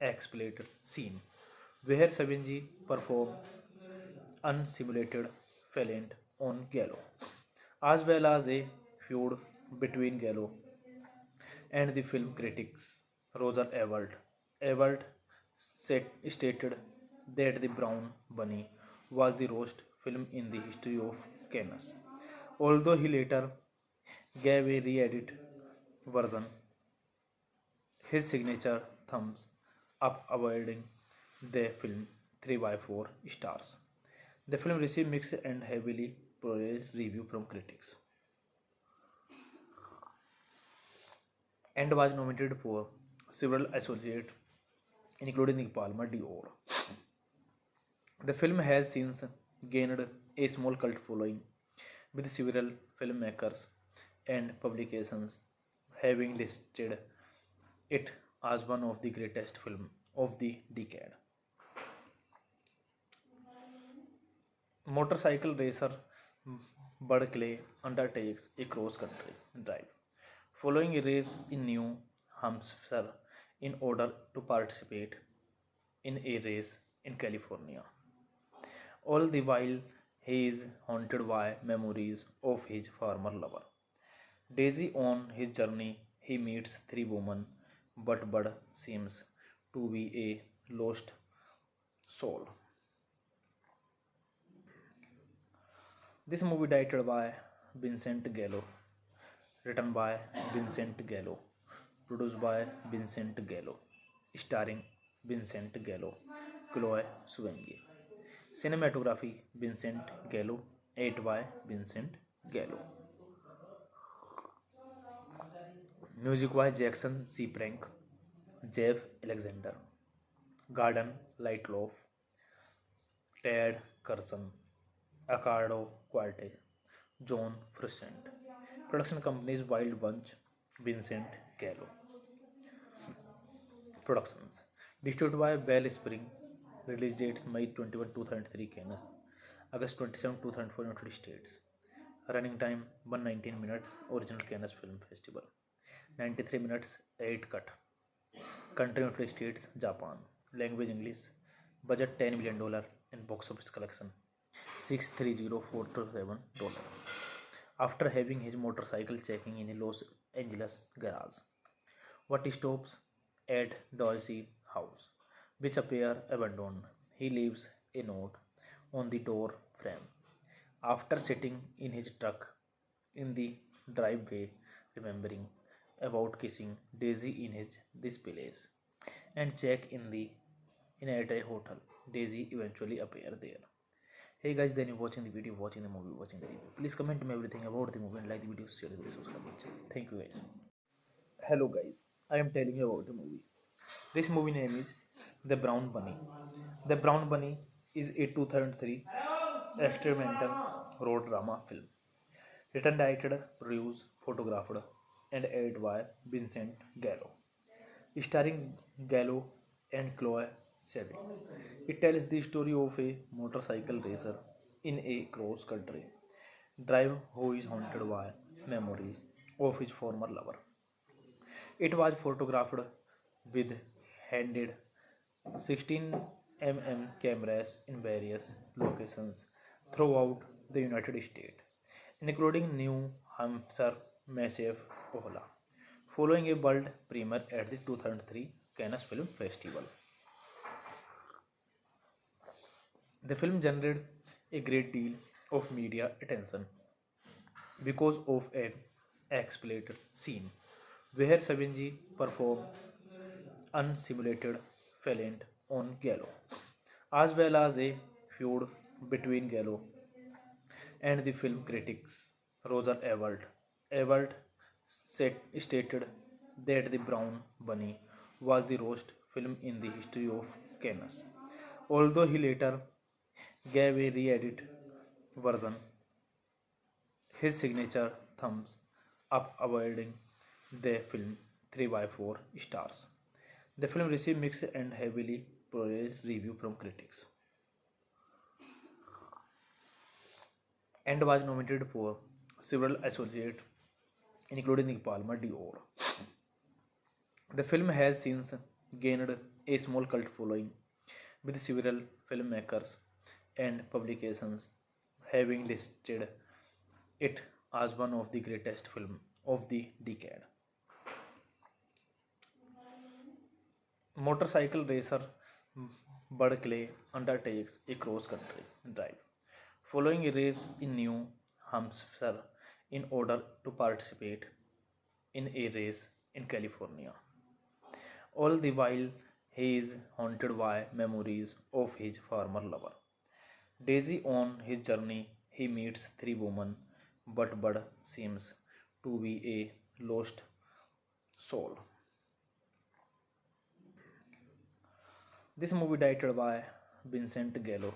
explicit scene where Savage performed unsimulated fellant on Gallo, as well as a feud between Gallo and the film critic Roger Ebert. Ebert stated that The Brown Bunny was the worst film in the history of Cannes, although he later gave a re-edit version his signature thumbs up, awarding the film 3 by 4 stars. The film received mixed and heavily praised review from critics and was nominated for several associates, including the Palme d'Or. The film has since gained a small cult following, with several filmmakers and publications having listed it as one of the greatest films of the decade. Motorcycle racer Bud Clay undertakes a cross-country drive, following a race in New Hampshire in order to participate in a race in California. All the while, he is haunted by memories of his former lover. Daisy on his journey, he meets three women, but Bud seems to be a lost soul. This movie directed by Vincent Gallo, written by Vincent Gallo, produced by Vincent Gallo, starring Vincent Gallo, Chloe Sevigny. Cinematography Vincent Gallo, edited by Vincent Gallo. Music by Jackson C. Prank, Jeff Alexander, Garden Lightloaf, Ted Curson, Accardo Quarte, John Frusciante. Production companies Wild Bunch, Vincent Gallo. Productions. Distributed by Bell Spring. Release dates May 21, 2003 Canis, August 27, 2004 United States. Running time 119 minutes. Original Canis Film Festival. 93 minutes 8 cut. Country United States, Japan. Language English. Budget $10 million and box office collection $630,427. After having his motorcycle checking in a Los Angeles garage, what stops at Dorsey house, which appear abandoned. He leaves a note on the door frame. After sitting in his truck in the driveway, remembering about kissing Daisy in his this place, and check in at a hotel. Daisy eventually appear there. Hey guys, then you watching the video, watching the movie, watching the review. Please comment me everything about the movie and like the video, share the video, subscribe my channel. Thank you guys. Hello guys, I am telling you about the movie. This movie name is The Brown Bunny. The Brown Bunny is a 2003 experimental road drama film. Written, directed, produced, photographed, and edited by Vincent Gallo. Starring Gallo and Chloe Sevigny. It tells the story of a motorcycle racer in a cross-country drive who is haunted by memories of his former lover. It was photographed with handheld 16 mm cameras in various locations throughout the United States, including New Hampshire, Massachusetts, following a world premiere at the 2003 Cannes Film Festival. The film generated a great deal of media attention because of an explicit scene where Savage performed unsimulated fellant on Gallo, as well as a feud between Gallo and the film critic Roger Ebert. Ebert stated that The Brown Bunny was the worst film in the history of Cannes, although he later gave a re-edit version his signature thumbs up, awarding the film 3 by 4 stars. The film received mixed and heavily praised reviews from critics and was nominated for several associates, including the Palme d'Or. The film has since gained a small cult following, with several filmmakers and publications having listed it as one of the greatest films of the decade. Motorcycle racer Bud Clay undertakes a cross-country drive following a race in New Hampshire in order to participate in a race in California. All the while, he is haunted by memories of his former lover. Daisy. On his journey, he meets three women, but Bud seems to be a lost soul. This movie directed by Vincent Gallo,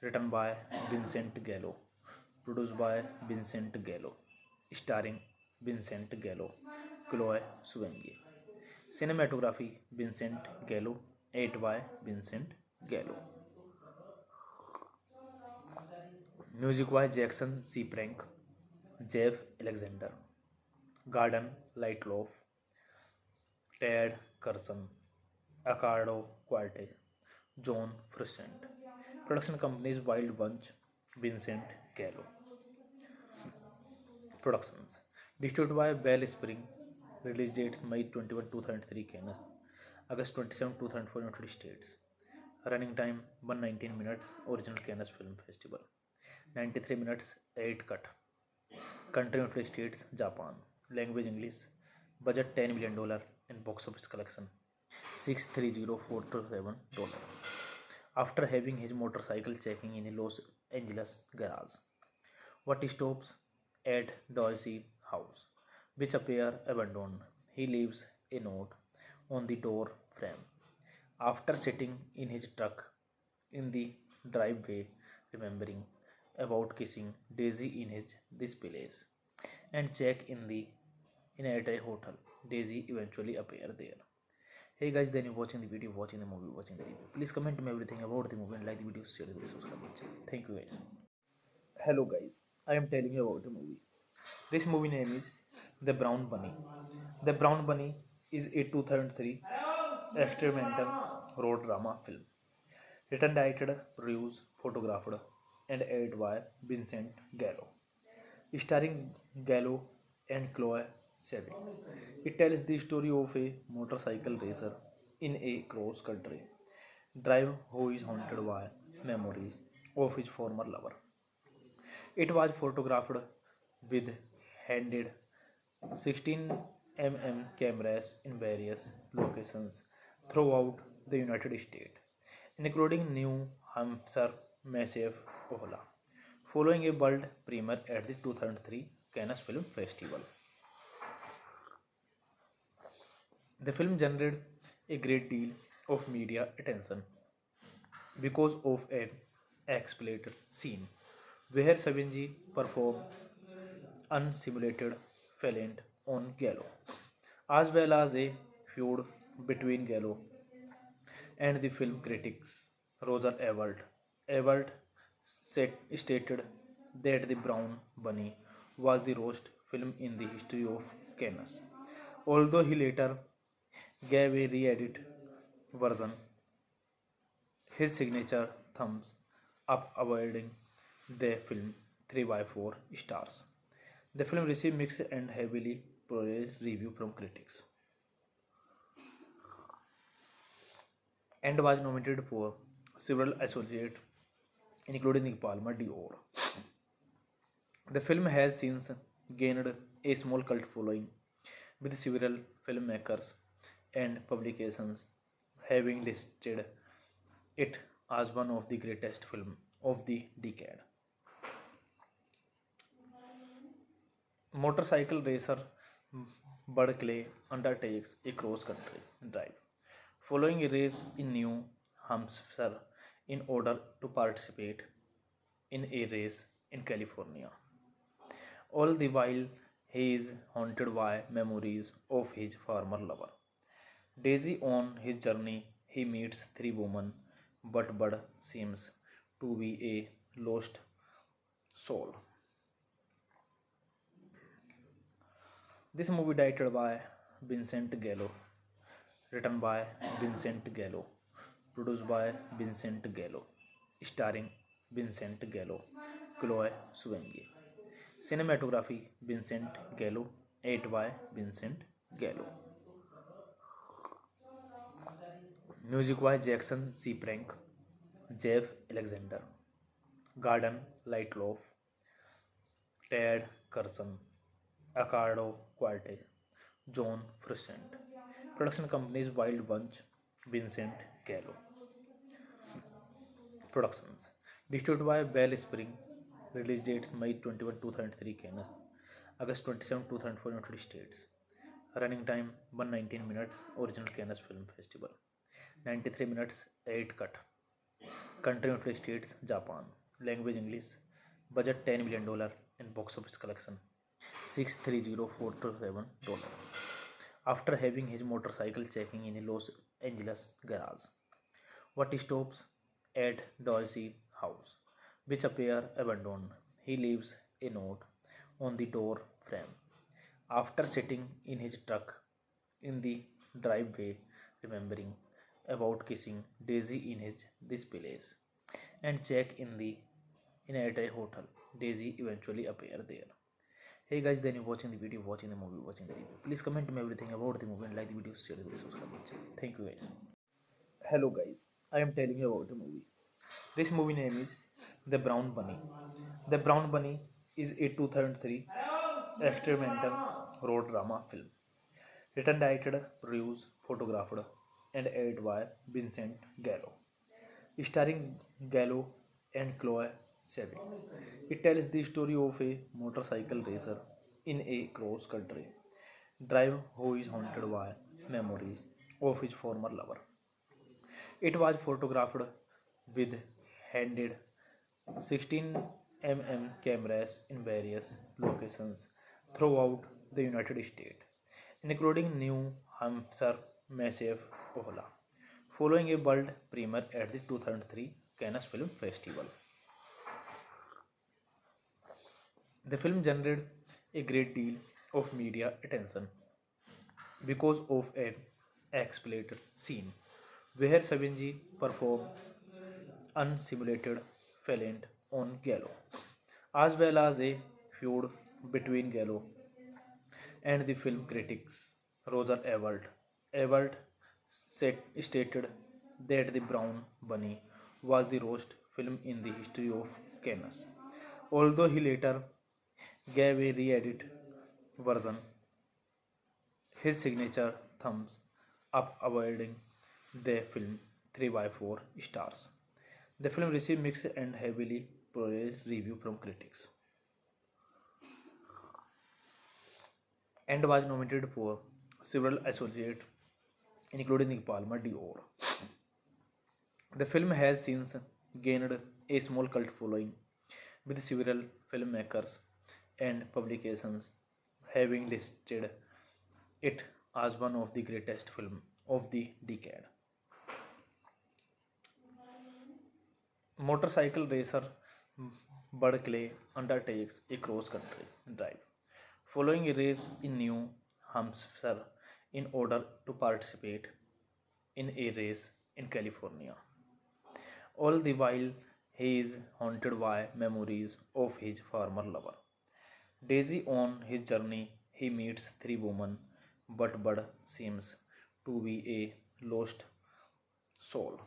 written by Vincent Gallo, produced by Vincent Gallo, starring Vincent Gallo, Chloe Sevigny. Cinematography Vincent Gallo, edited by Vincent Gallo. Music by Jackson C. Prank, Jeff Alexander, Garden Lightloaf, Ted Curson, Accardo Quarte, John Frusciante. Production companies Wild Bunch, Vincent Gallo. Productions. Distributed by Bell Spring. Release dates May 21, 2003 Canis, August 27, 2004 United States. Running time 119 minutes. Original Cannes Film Festival. 93 minutes 8 cut. Country United States, Japan. Language English. Budget $10 million and box office collection $630,427. After having his motorcycle checking in a Los Angeles garage, what stops at Dorsey house, which appear abandoned. He leaves a note on the door frame. After sitting in his truck in the driveway, remembering about kissing Daisy in his this place, and check in at a hotel. Daisy eventually appear there. Hey guys, then you're watching the video, watching the movie, watching the review. Please comment me everything about the movie and like the video, share the video, subscribe my channel. Thank you guys. Hello guys, I am telling you about the movie. This movie name is The Brown Bunny. The Brown Bunny is a 2003 experimental road drama film. Written, directed, produced, photographed, and edited by Vincent Gallo. Starring Gallo and Chloe Sevigny. It tells the story of a motorcycle racer in a cross country drive who is haunted by memories of his former lover. It was photographed with handed 16 mm cameras in various locations throughout the United States, including New Hampshire, Massachusetts, following a world premiere at the 2003 Cannes Film Festival. The film generated a great deal of media attention because of an explicit scene where Savage performed unsimulated fellant on Gallo, as well as a feud between Gallo and the film critic Roger Ebert. Ebert stated that The Brown Bunny was the worst film in the history of Cannes, although he later gave a re-edit version his signature thumbs up, awarding the film 3 by 4 stars. The film received mixed and heavily praised review from critics and was nominated for several associates, including the Palme d'Or. The film has since gained a small cult following, with several filmmakers and publications having listed it as one of the greatest films of the decade. Motorcycle racer Bud Clay undertakes a cross-country drive following a race in New Hampshire in order to participate in a race in California. All the while, he is haunted by memories of his former lover. Daisy. On his journey, he meets three women, but Bud seems to be a lost soul. This movie directed by Vincent Gallo, written by Vincent Gallo, produced by Vincent Gallo, starring Vincent Gallo, Chloe Sevigny. Cinematography Vincent Gallo, edited by Vincent Gallo. Music by Jackson C. Frank, Jeff Alexander, Garden Lightloaf, Ted Carson, Accardo Quarte, John Frusciante. Production companies Wild Bunch, Vincent Gallo. Productions distributed by Wellspring. Release dates May 21, 2003 Cannes, August 27, 2004 United States. Running time 119 minutes. Original Cannes Film Festival. 93 minutes 8 cut. Country United States, Japan. Language English. Budget $10 million and box office collection $630,427. After having his motorcycle checking in a Los Angeles garage, what stops at Dorsey house, which appear abandoned. He leaves a note on the door frame. After sitting in his truck in the driveway, remembering about kissing Daisy in his this place, and check in at a hotel. Daisy eventually appear there. Hey guys, then you're watching the video, watching the movie, watching the review. Please comment me everything about the movie and like the video, share the video, subscribe my channel. Thank you guys. Hello guys, I am telling you about the movie. This movie name is The Brown Bunny. The Brown Bunny is a 2003 experimental road drama film. Written, directed, produced, photographed, and edited by Vincent Gallo. Starring Gallo and Chloe Sevigny. It tells the story of a motorcycle racer in a cross country drive who is haunted by memories of his former lover. It was photographed with handed 16 cameras in various locations throughout the United States, including New Hampshire, Massachusetts, following a world premiere at the 2003 Cannes Film Festival. The film generated a great deal of media attention because of an explicit scene where Savinji performed unsimulated fellant on Gallo, as well as a feud between Gallo and the film critic Roger Ebert. Ebert stated that The Brown Bunny was the worst film in the history of Cannes, although he later gave a re-edit version his signature thumbs up, awarding the film 3 by 4 stars. The film received mixed and heavily praised review from critics and was nominated for several associates, including the Palme d'Or. The film has since gained a small cult following, with several filmmakers and publications having listed it as one of the greatest films of the decade. Motorcycle racer Bud Clay undertakes a cross-country drive following a race in New Hampshire in order to participate in a race in California. All the while, he is haunted by memories of his former lover. Daisy on his journey, he meets three women, but Bud seems to be a lost soul.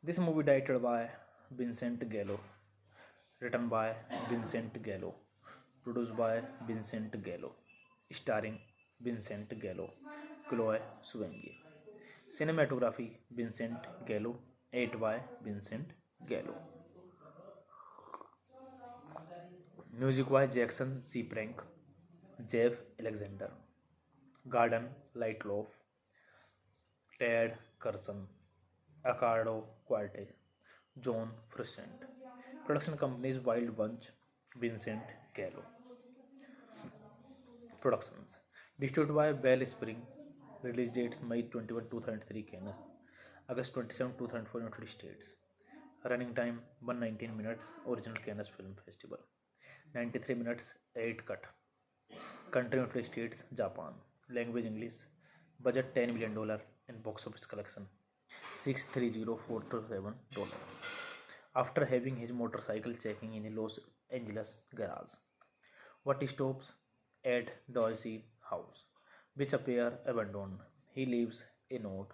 This movie directed by Vincent Gallo, written by Vincent Gallo, produced by Vincent Gallo, starring Vincent Gallo, Chloe Sevigny. Cinematography Vincent Gallo, edited by Vincent Gallo. Music by Jackson C. Frank, Jeff Alexander, Garden Lightloaf, Ted Curson, Accardo Quarte, John Frusciante. Production companies Wild Bunch, Vincent Gallo. Productions distributed by Bell Spring. Release dates May 21, 2003 Cannes, August 27, 2004 United States. Running time 119 minutes. Original Cannes Film Festival 93 minutes 8 cut. Country United States, Japan. Language English. Budget $10 million and box office collection $630,427. After having his motorcycle checking in a Los Angeles garage, what stops at Dorsey house, which appear abandoned. He leaves a note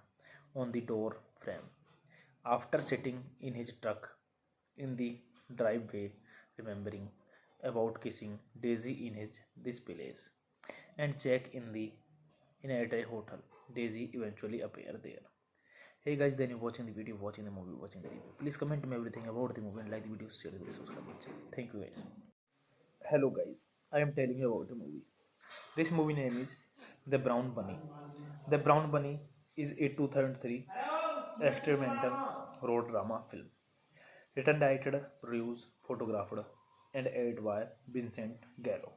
on the door frame. After sitting in his truck in the driveway, remembering about kissing Daisy in this place, and check in at a hotel. Daisy eventually appear there. Hey guys, then you're watching the video, watching the movie, watching the review. Please comment me everything about the movie and like the video, share the video, subscribe to the channel. Thank you guys. Hello guys, I am telling you about the movie. This movie name is The Brown Bunny. The Brown Bunny is a 2003 experimental road drama film. Written, directed, produced, photographed, and edited by Vincent Gallo.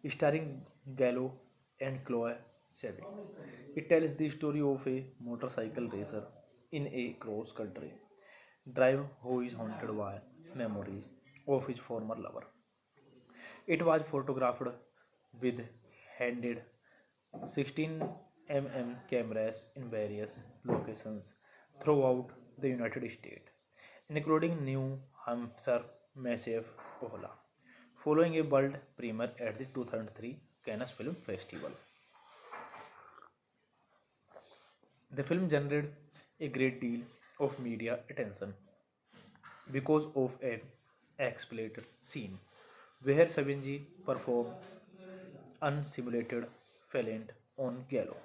Starring Gallo and Chloe Sevigny. It tells the story of a motorcycle racer in a cross-country drive who is haunted by memories of his former lover. It was photographed with handed 16 cameras in various locations throughout the United States, including New Hampshire, Massachusetts, following a world premiere at the 2003 Cannes Film Festival. The film generated a great deal of media attention because of an explicit scene where Savinji performed unsimulated fellant on Gallo,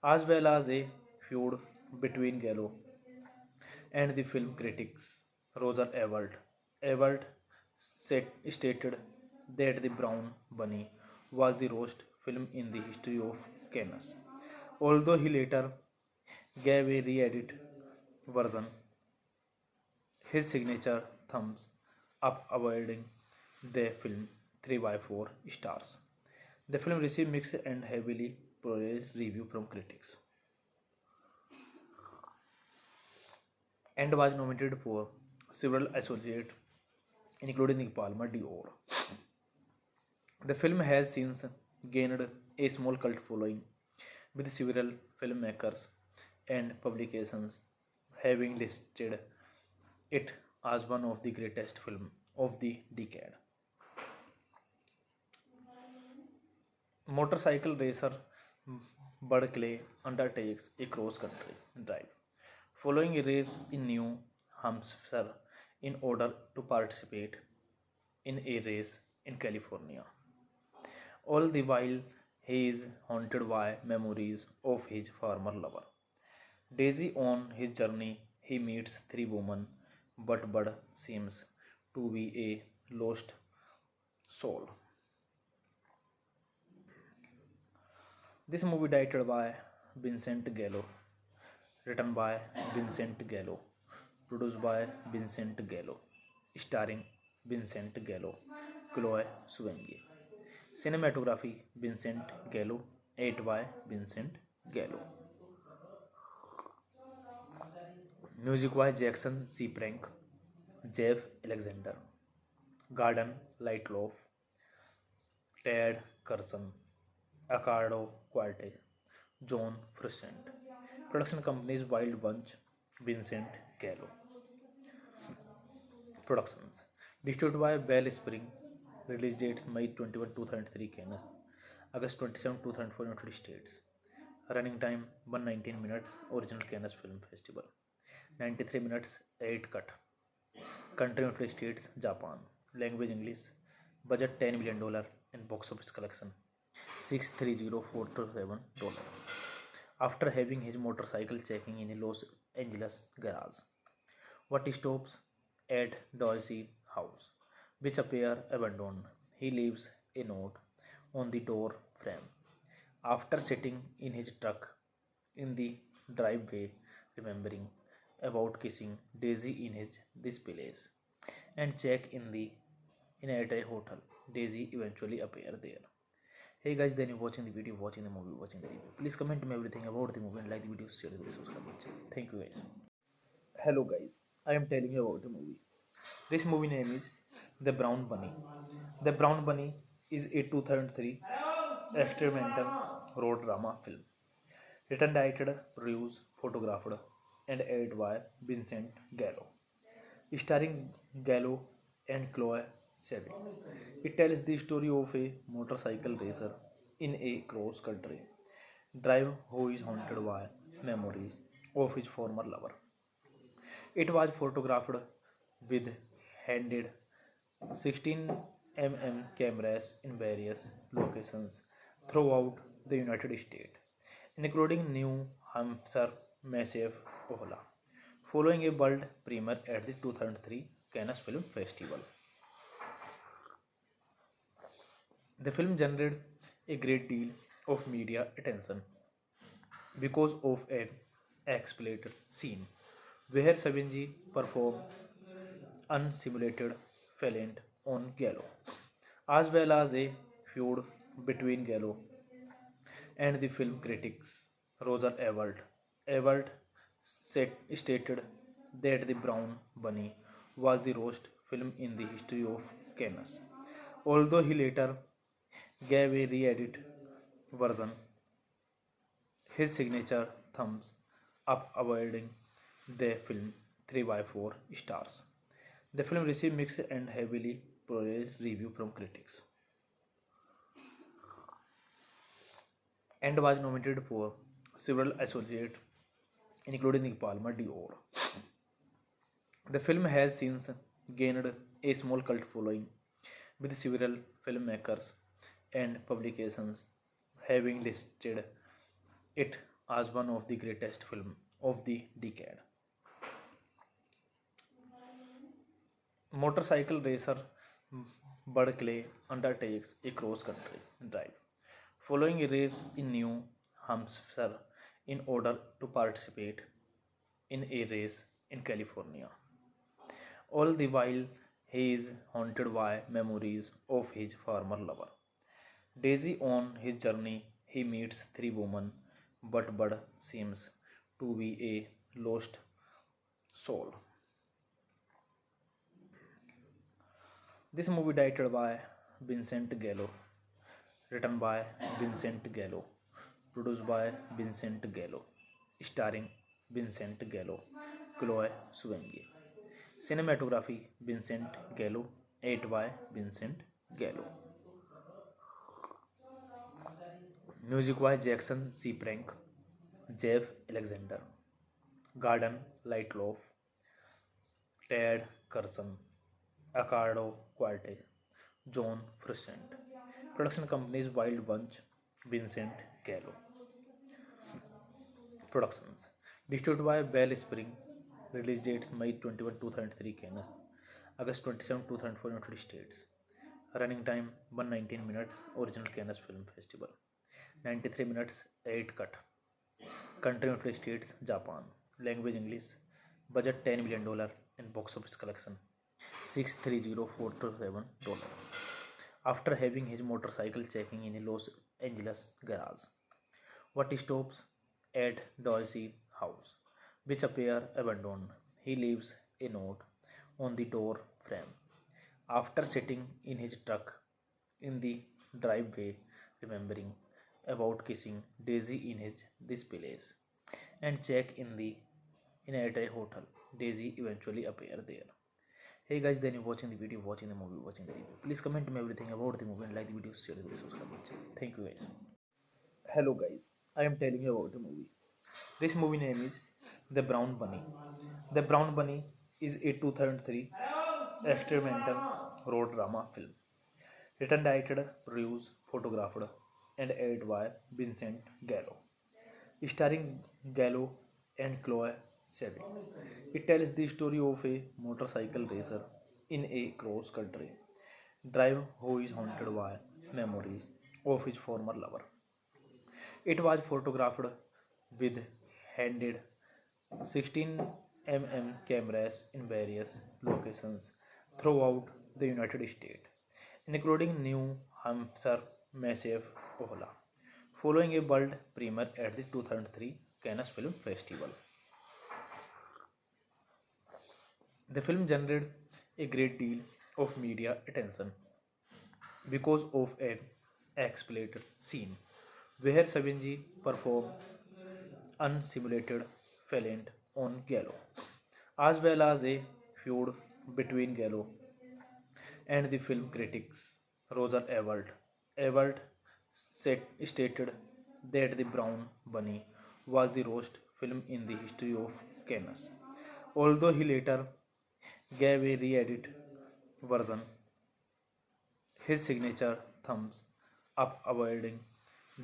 as well as a feud between Gallo and the film critic Roger Ebert. Ebert stated that The Brown Bunny was the worst film in the history of Cannes. Although he later gave a re-edit version, his signature thumbs up awarding the film 3 by 4 stars. The film received mixed and heavily praised review from critics and was nominated for several associates, including the Palma d'Or. The film has since gained a small cult following, with several filmmakers and publications having listed it as one of the greatest films of the decade. Motorcycle racer Bud Clay undertakes a cross-country drive following a race in New Hampshire in order to participate in a race in California. All the while, he is haunted by memories of his former lover. Daisy on his journey, he meets three women, but Bud seems to be a lost soul. This movie directed by Vincent Gallo, written by Vincent Gallo, produced by Vincent Gallo, starring Vincent Gallo, Chloe Sevigny. Cinematography Vincent Gallo, edited by Vincent Gallo. Music by Jackson C. Frank, Jeff Alexander, Garden Lightloaf, Ted Curson, Accardo Quarte, John Frusciante. Production companies Wild Bunch, Vincent Gallo. Productions distributed by Bell Spring. Release dates May 21, 2003 Cannes, August 27, 2004 United States. Running time 119 minutes. Original Cannes Film Festival 93 minutes 8 cut. Country United States, Japan. Language English. Budget $10 million and box office collection $630,427. After having his motorcycle checking in a Los Angeles garage, what stops at Dorsey house, which appear abandoned. He leaves a note on the door frame. After sitting in his truck in the driveway, remembering about kissing Daisy in this place, and check in at a hotel. Daisy eventually appear there. Hey guys, then you're watching the video, watching the movie, watching the review. Please comment me everything about the movie and like the video, share the video, subscribe to the channel. Thank you guys. Hello guys, I am telling you about the movie. This movie name is The Brown Bunny. The Brown Bunny is a 2003 experimental road drama film. Written, directed, produced, photographed, and edited by Vincent Gallo. Starring Gallo and Chloe Sevigny. It tells the story of a motorcycle racer in a cross-country drive who is haunted by memories of his former lover. It was photographed with handheld 16 mm cameras in various locations throughout the United States, including New Hampshire, Massachusetts, following a world premiere at the 2003 Cannes Film Festival. The film generated a great deal of media attention because of an explicit scene where Savage performed unsimulated fellant on Gallo, as well as a feud between Gallo and the film critic Roger Ebert. Ebert stated that The Brown Bunny was the worst film in the history of Cannes. Although he later gave a re-edit version, his signature thumbs up awarding the film 3 by 4 stars. The film received mixed and heavily praised review from critics and was nominated for several associates, including the Palma d'Or. The film has since gained a small cult following, with several filmmakers and publications having listed it as one of the greatest films of the decade. Motorcycle racer Bud Clay undertakes a cross-country drive, following a race in New Hampshire in order to participate in a race in California. All the while, he is haunted by memories of his former lover. Daisy on his journey, he meets three women, but Bud seems to be a lost soul. This movie directed by Vincent Gallo, written by Vincent Gallo, produced by Vincent Gallo, starring Vincent Gallo, Chloe Sevigny. Cinematography Vincent Gallo, edited by Vincent Gallo. Music by Jackson C. Frank, Jeff Alexander, Garden Lightloaf, Ted Curson, Accardo Quarte, John Frusciante. Production companies Wild Bunch, Vincent Gallo. Productions distributed by Wellspring. Release dates May 21, 2003 Cannes, August 27, 2004 United States. Running time 119 minutes. Original Cannes Film Festival 93 minutes 8 cut. Country United States, Japan. Language English. Budget $10 million and box office collection $630,427. After having his motorcycle checking in a Los Angeles garage, what stops at Dorsey house, which appear abandoned. He leaves a note on the door frame. After sitting in his truck in the driveway, remembering about kissing Daisy in his this place, and check in at a hotel. Daisy eventually appear there. Hey guys, then you watching the video, watching the movie, watching the review. Please comment me everything about the movie and like the video, share the video, subscribe my channel. Thank you guys. Hello guys, I am telling you about the movie. This movie name is The Brown Bunny. The Brown Bunny is a 2003 experimental road drama film. Written, directed, produced, photographed, and edited by Vincent Gallo. Starring Gallo and Chloe Sevigny. It tells the story of a motorcycle racer in a cross-country drive who is haunted by memories of his former lover. It was photographed with handed 16 mm cameras in various locations throughout the United States, including New Hampshire, Massachusetts, following a world premiere at the 2003 Cannes Film Festival. The film generated a great deal of media attention because of an explicit scene where Savage performed unsimulated fellant on Gallo, as well as a feud between Gallo and the film critic Roger Ebert. Ebert stated that The Brown Bunny was the worst film in the history of Cannes, although he later gave a re-edit version his signature thumbs up, awarding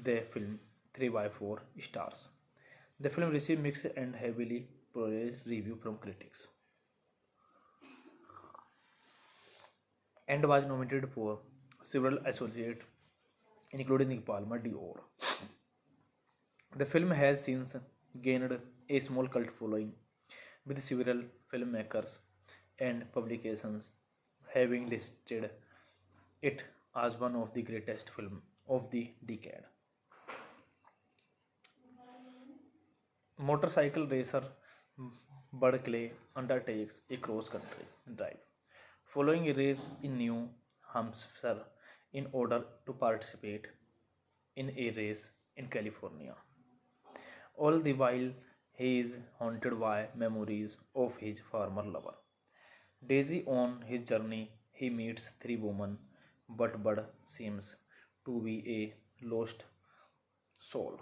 the film 3 by 4 stars. The film received mixed and heavily praised review from critics and was nominated for several associates, including the Palme d'Or. The film has since gained a small cult following, with several filmmakers and publications having listed it as one of the greatest films of the decade. Motorcycle racer Bud Clay undertakes a cross-country drive, following a race in New Hampshire in order to participate in a race in California. All the while, he is haunted by memories of his former lover. Daisy on his journey, he meets three women, but Bud seems to be a lost soul.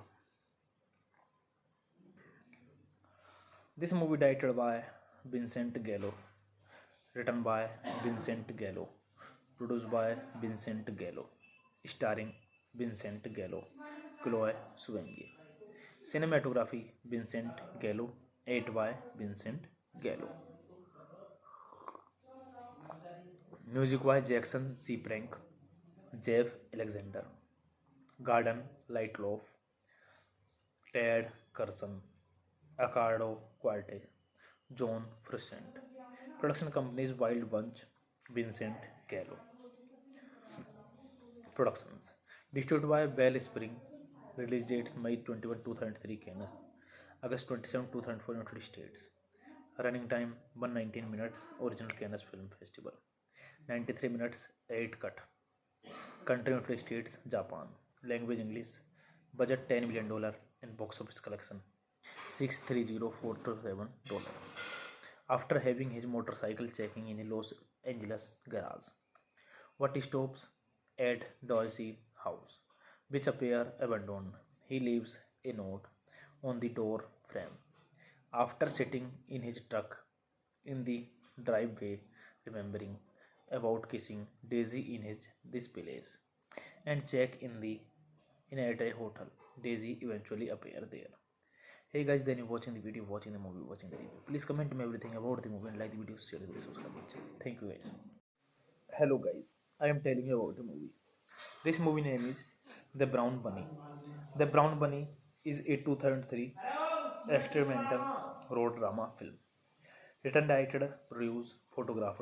This movie directed by Vincent Gallo, written by Vincent Gallo, produced by Vincent Gallo, starring Vincent Gallo, Chloe Sevigny. Cinematography Vincent Gallo, edited by Vincent Gallo. Music by Jackson C. Prank, Jeff Alexander, Garden Lightloaf, Ted Curson, Accardo Quarte, John Frusciante. Production companies Wild Bunch, Vincent Gallo. Productions. Distributed by Bell Spring. Release dates May 21, 2003 Canis, August 27, 2004 United States. Running time 119 minutes. Original Cannes Film Festival. 93 minutes 8 cut. Country United States, Japan. Language English. Budget $10 million and box office collection $630,427. After having his motorcycle checking in a Los Angeles garage, what stops at Dorsey house, which appear abandoned. He leaves a note on the door frame. After sitting in his truck in the driveway, remembering about kissing Daisy in his this place, and check in at a hotel. Daisy eventually appear there. Hey guys, then you watching the video, watching the movie, watching the review. Please comment me everything about the movie and like the video, share the video, subscribe my channel. Thank you guys. Hello guys, I am telling you about the movie. This movie name is The Brown Bunny. The Brown Bunny is a 2003 experimental road drama film. Written, directed, produced, photographed,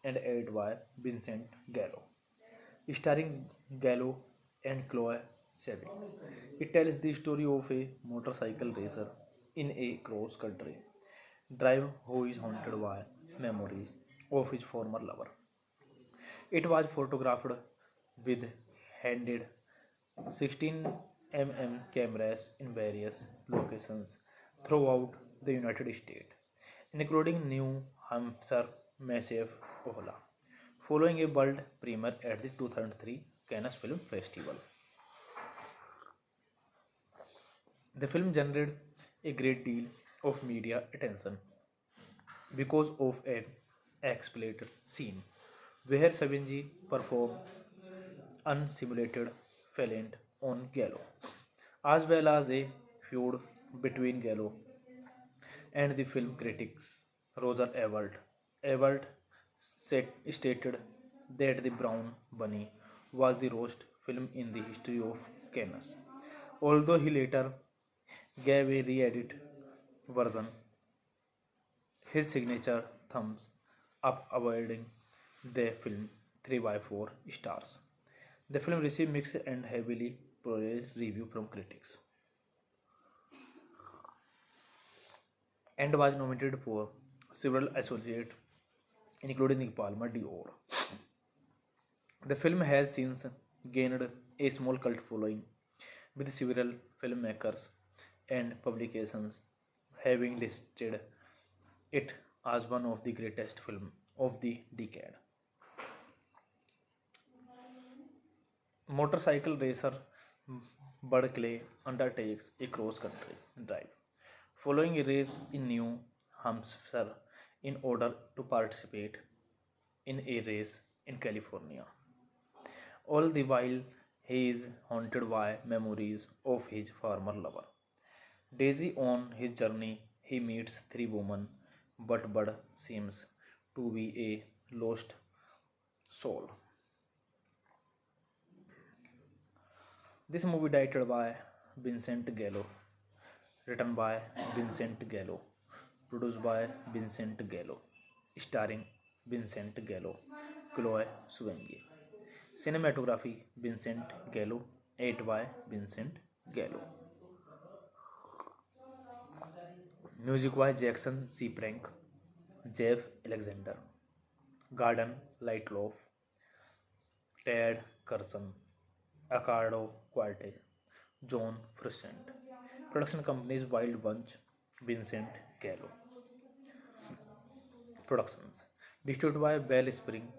and edited by Vincent Gallo. Starring Gallo and Chloe Sevigny. It tells the story of a motorcycle racer in a cross-country drive who is haunted by memories of his former lover. It was photographed with handheld 16 mm cameras in various locations throughout the United States, including New Hampshire, Massachusetts, following a world premiere at the 2003 Cannes Film Festival. The film generated a great deal of media attention because of an explicit scene where Savage performed unsimulated fellant on Gallo, as well as a feud between Gallo and the film critic Roger Ebert. Ebert stated that The Brown Bunny was the worst film in the history of Cannes, although he later gave a re-edit version his signature thumbs up, awarding the film 3 by 4 stars. The film received mixed and heavily praised review from critics and was nominated for several associates, including the Palme d'Or. The film has since gained a small cult following, with several filmmakers and publications having listed it as one of the greatest films of the decade. Motorcycle racer Bud Clay undertakes a cross-country drive following a race in New Hampshire in order to participate in a race in California. All the while, he is haunted by memories of his former lover. Daisy. On his journey, he meets three women, but Bud seems to be a lost soul. This movie directed by Vincent Gallo, written by Vincent Gallo, produced by Vincent Gallo, starring Vincent Gallo, Chloe Sevigny. Cinematography Vincent Gallo, edited by Vincent Gallo. Music by Jackson C. Prank, Jeff Alexander, Garden Lightloaf, Ted Curson, Accardo Quarte, John Frusciante. Production companies Wild Bunch, Vincent Gallo. Productions. Distributed by Bell Spring.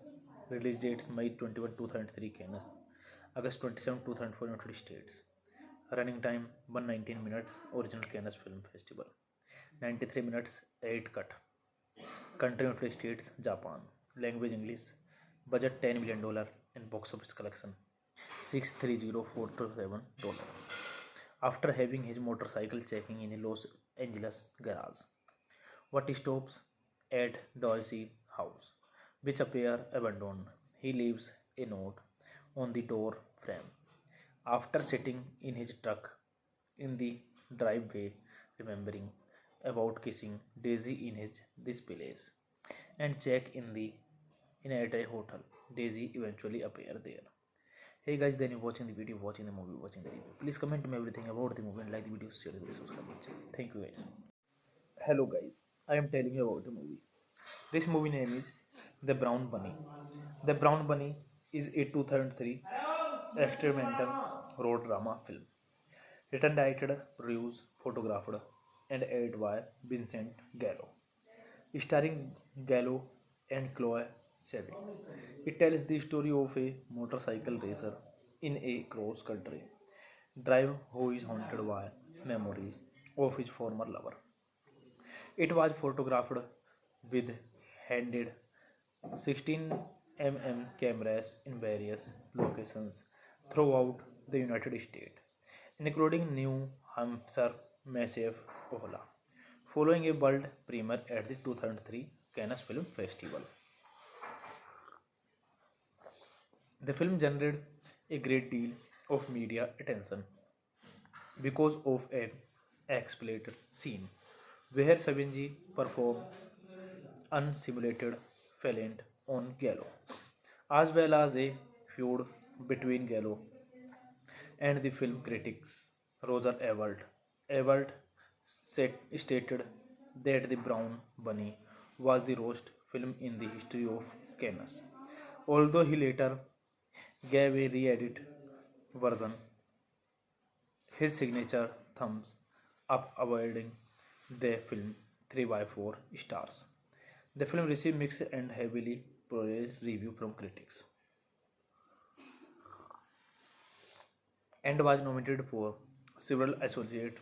Release dates May 21, 2003 Canis, August 27, 2004 United States. Running time 119 minutes. Original Cannes Film Festival. 93 minutes 8 cut. Country United States, Japan. Language English. Budget $10 million and box office collection $630,427. After having his motorcycle checking in a Los Angeles garage, what stops at Dorsey house, which appear abandoned. He leaves a note on the door frame. After sitting in his truck in the driveway, remembering about kissing Daisy in his this place, and check in at a hotel. Daisy eventually appear there. Hey guys, then you watching the video, watching the movie, watching the review. Please comment me everything about the movie and like the video, share the video, subscribe my channel. Thank you guys. Hello guys, I am telling you about the movie. This movie name is The Brown Bunny. The Brown Bunny is a 2003 experimental road drama film. Written, directed, produced, photographed, and edited by Vincent Gallo. Starring Gallo and Chloe Sevigny. It tells the story of a motorcycle racer in a cross country drive who is haunted by memories of his former lover. It was photographed with handed 16 cameras in various locations throughout the United States, including New Hampshire, Massachusetts, following a world premiere at the 2003 Cannes Film Festival. The film generated a great deal of media attention because of an explicit scene where Savage performed unsimulated fellant on Gallo, as well as a feud between Gallo and the film critic Roger Ebert. Ebert stated that The Brown Bunny was the worst film in the history of Cannes, although he later gave a re-edit version his signature thumbs up, awarding the film 3 by 4 stars. The film received mixed and heavily praised review from critics and was nominated for several associates,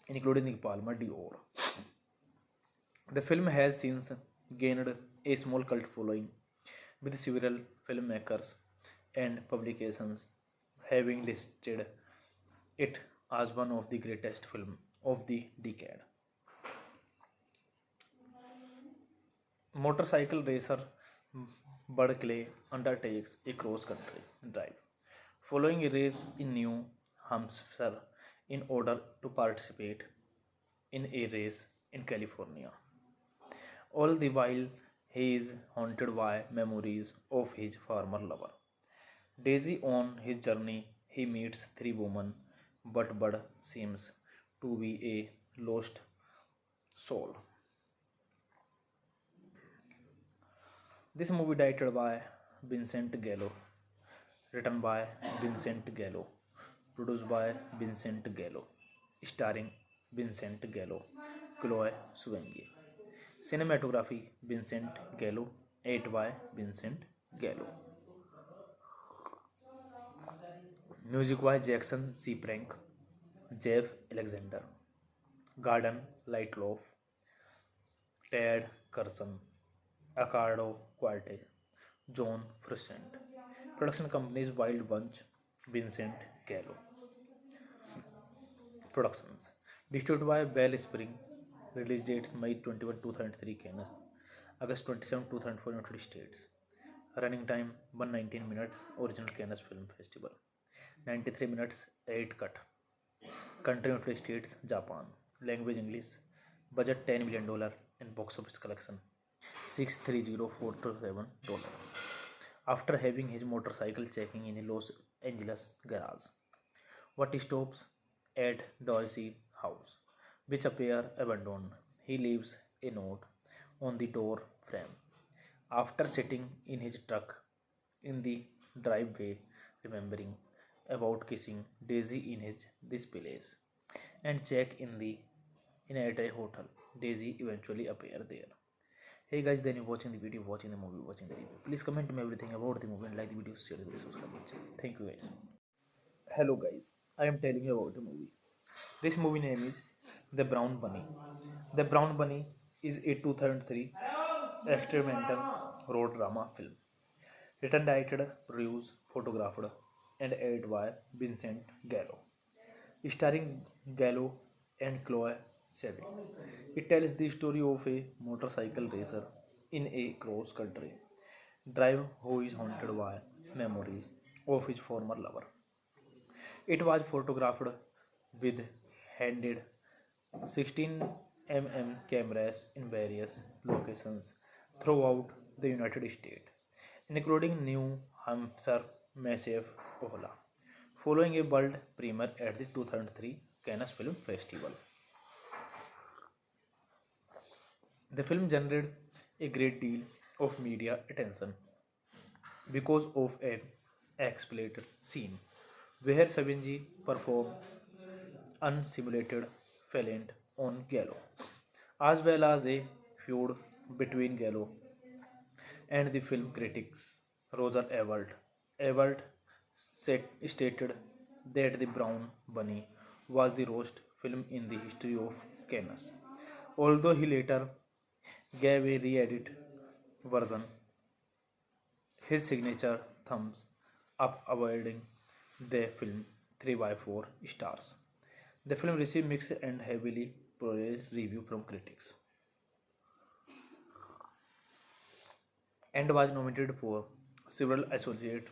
including the Palme d'Or. The film has since gained a small cult following, with several filmmakers and publications having listed it as one of the greatest films of the decade. Motorcycle racer Bud Clay undertakes a cross-country drive following a race in New Hampshire in order to participate in a race in California. All the while, he is haunted by memories of his former lover. Daisy, on his journey, he meets three women, but Bud seems to be a lost soul. This movie directed by Vincent Gallo, written by Vincent Gallo, produced by Vincent Gallo, starring Vincent Gallo, Chloe Sevigny. Cinematography Vincent Gallo, edited by Vincent Gallo. Music by Jackson C. Frank, Jeff Alexander, Garden Lightloaf, Ted Carson, Accardo Quarte, John Frusciante. Production companies Wild Bunch, Vincent Gallo. Productions distributed by Bell Spring. Release dates May 21, 2003 Cannes, August 27, 2004 United States. Running time 119 minutes. Original Cannes Film Festival 93 minutes 8 cut. Country United States, Japan. Language English. Budget $10 million and box office collection $630,427. After having his motorcycle checking in a Los Angeles garage, what stops at Dorsey house, which appear abandoned. He leaves a note on the door frame. After sitting in his truck in the driveway, remembering about kissing Daisy in his this place, and check in at a hotel. Daisy eventually appear there. Hey guys, then you watching the video, watching the movie, watching the review. Please comment me everything about the movie and like the video, share the video, subscribe my channel. Thank you guys. Hello guys, I am telling you about the movie. This movie name is The Brown Bunny. The Brown Bunny is a 2003 experimental road drama film. Written, directed, produced, photographed, and edited by Vincent Gallo. Starring Gallo and Chloe Sevigny. It tells the story of a motorcycle racer in a cross country drive who is haunted by memories of his former lover. It was photographed with handed 16 cameras in various locations throughout the United States, including New Hampshire, Massachusetts, following a world premiere at the 2003 Cannes Film Festival. The film generated a great deal of media attention because of an explicit scene where Savinji performed unsimulated fellant on Gallo, as well as a feud between Gallo and the film critic Roger Ebert. Ebert stated that The Brown Bunny was the worst film in the history of Cannes, although he later gave a re-edit version his signature thumbs up, awarding the film 3 by 4 stars. The film received mixed and heavily praised review from critics and was nominated for several associates,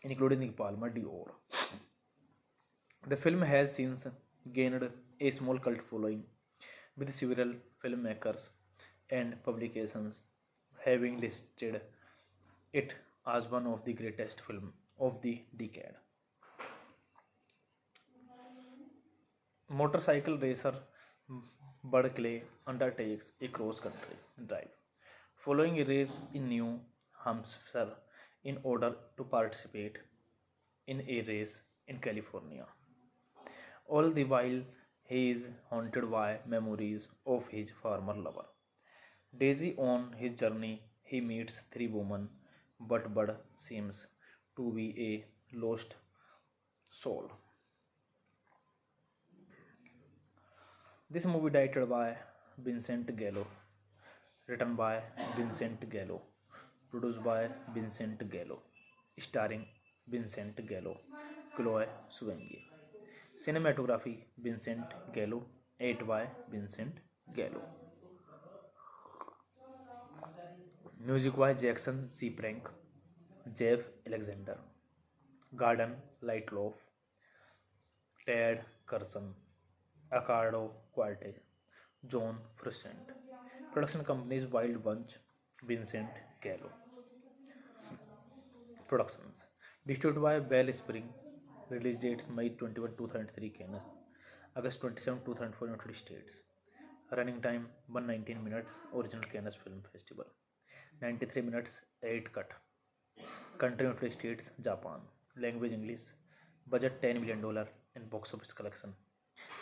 including the Palme d'Or. The film has since gained a small cult following, with several filmmakers and publications having listed it as one of the greatest films of the decade. Motorcycle racer Bud Clay undertakes a cross-country drive following a race in New Hampshire in order to participate in a race in California. All the while, he is haunted by memories of his former lover. Daisy on his journey, he meets three women, but Bud seems to be a lost soul. This movie directed by Vincent Gallo, written by Vincent Gallo, produced by Vincent Gallo, starring Vincent Gallo, Chloe Sevigny. Cinematography Vincent Gallo, edited by Vincent Gallo. Music by Jackson C. Frank, Jeff Alexander, Garden Lightloaf, Ted Curson, Accardo Quarte, John Frusciante. Production companies Wild Bunch, Vincent Gallo. Productions distributed by Bell Spring. Release dates May 21, 2003 Cannes, August 27, 2004 United States. Running time 119 minutes. Original Cannes Film Festival 93 minutes 8 cut. Country United States, Japan. Language English. Budget $10 million and box office collection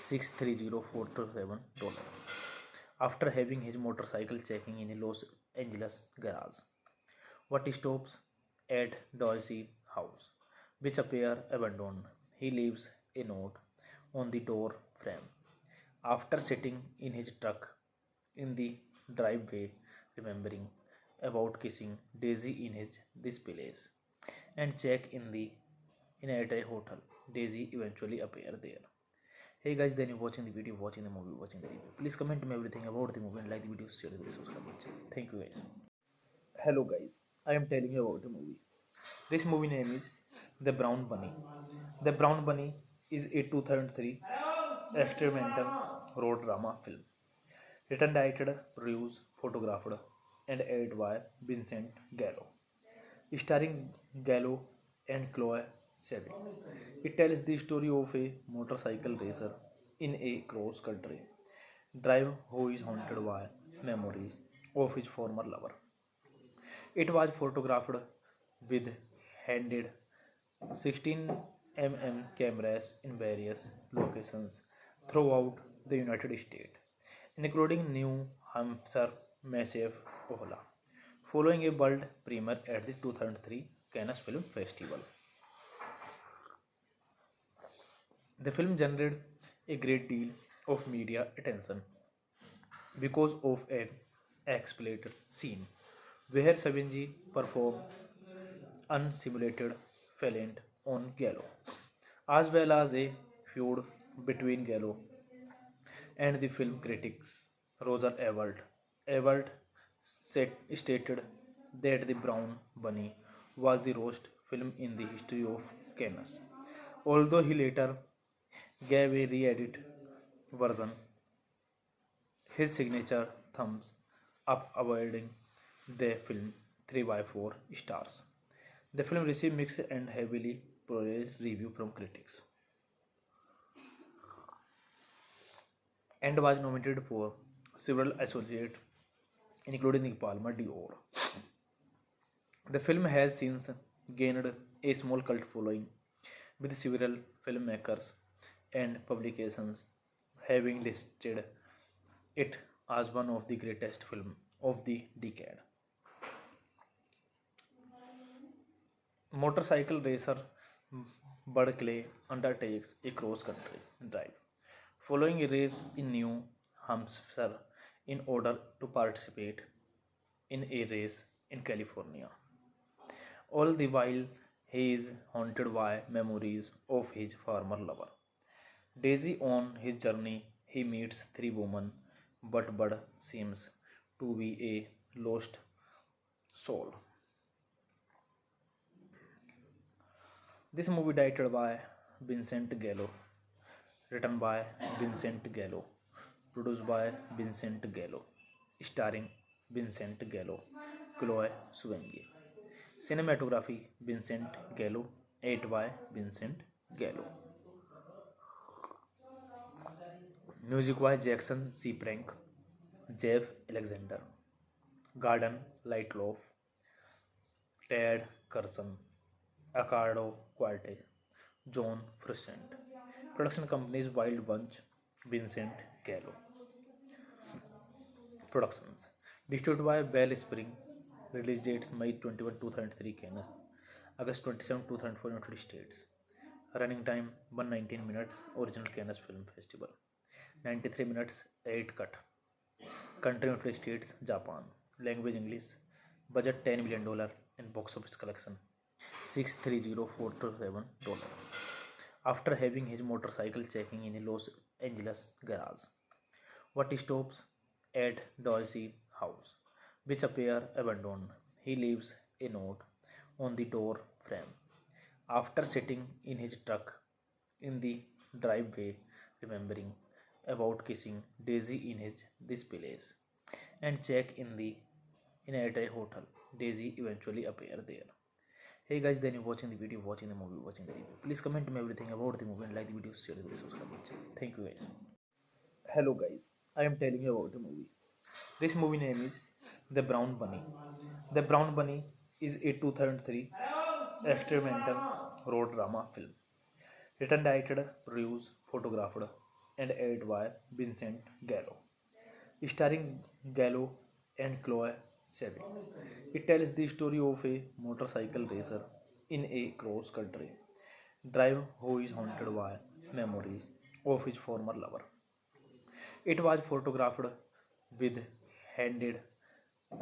$630,427. After having his motorcycle checking in a Los Angeles garage, what stops at Dorsey house, which appear abandoned. He leaves a note on the door frame. After sitting in his truck in the driveway, remembering about kissing Daisy in this place, and check in at a hotel. Daisy eventually appear there. Hey guys, then you're watching the video, watching the movie, watching the review. Please comment me everything about the movie and like the video, share the video, subscribe to the channel. Thank you guys. Hello guys, I am telling you about the movie. This movie name is The Brown Bunny. The Brown Bunny is a 2003 experimental road drama film. Written, directed, produced, photographed, and edited by Vincent Gallo. Starring Gallo and Chloe Sevigny. It tells the story of a motorcycle racer in a cross-country drive who is haunted by memories of his former lover. It was photographed with handed 16 cameras in various locations throughout the United States, including New Hampshire, Massachusetts, following a world premiere at the 2003 Cannes Film Festival. The film generated a great deal of media attention because of an explicit scene where Savinji performed unsimulated fellant on Gallo, as well as a feud between Gallo and the film critic Roger Ebert. Ebert stated that The Brown Bunny was the worst film in the history of Cannes. Although he later gave a re-edit version, his signature thumbs up awarding the film 3 by 4 stars. The film received mixed and heavily praised review from critics and was nominated for several associate including the Palma d'Or. The film has since gained a small cult following, with several filmmakers and publications having listed it as one of the greatest films of the decade. Motorcycle racer Bud Clay undertakes a cross-country drive following a race in New Hampshire in order to participate in a race in California. All the while, he is haunted by memories of his former lover. Daisy on his journey, he meets three women, but Bud seems to be a lost soul. This movie directed by Vincent Gallo, written by Vincent Gallo, produced by Vincent Gallo, starring Vincent Gallo, Chloe Sevigny. Cinematography Vincent Gallo, edited by Vincent Gallo. Music by Jackson C. Frank, Jeff Alexander, Garden Lightloaf, Ted Curson, Accardo Quarte, John Frusciante. Production companies Wild Bunch, Vincent Gallo. Productions distributed by Wellspring. Release dates May 21, 2003 Cannes, August 27, 2004 United States. Running time 119 minutes. Original Cannes Film Festival 93 minutes 8 cut. Country United States, Japan. Language English. Budget $10 million and box office collection $630,427. After having his motorcycle checking in a Los Angeles garage, what stops at Dorsey house, which appear abandoned. He leaves a note on the door frame. After sitting in his truck in the driveway, remembering about kissing Daisy in his this place, and check in at a hotel. Daisy eventually appear there. Hey guys, then you watching the video, watching the movie, watching the review. Please comment me everything about the movie and like the video, share the video, subscribe my channel. Thank you guys. Hello guys, I am telling you about the movie. This movie name is The Brown Bunny. The Brown Bunny is a 2003 experimental road drama film. Written, directed, produced, photographed, and edited by Vincent Gallo. Starring Gallo and Chloe Sevigny. It tells the story of a motorcycle racer in a cross-country drive who is haunted by memories of his former lover. It was photographed with handheld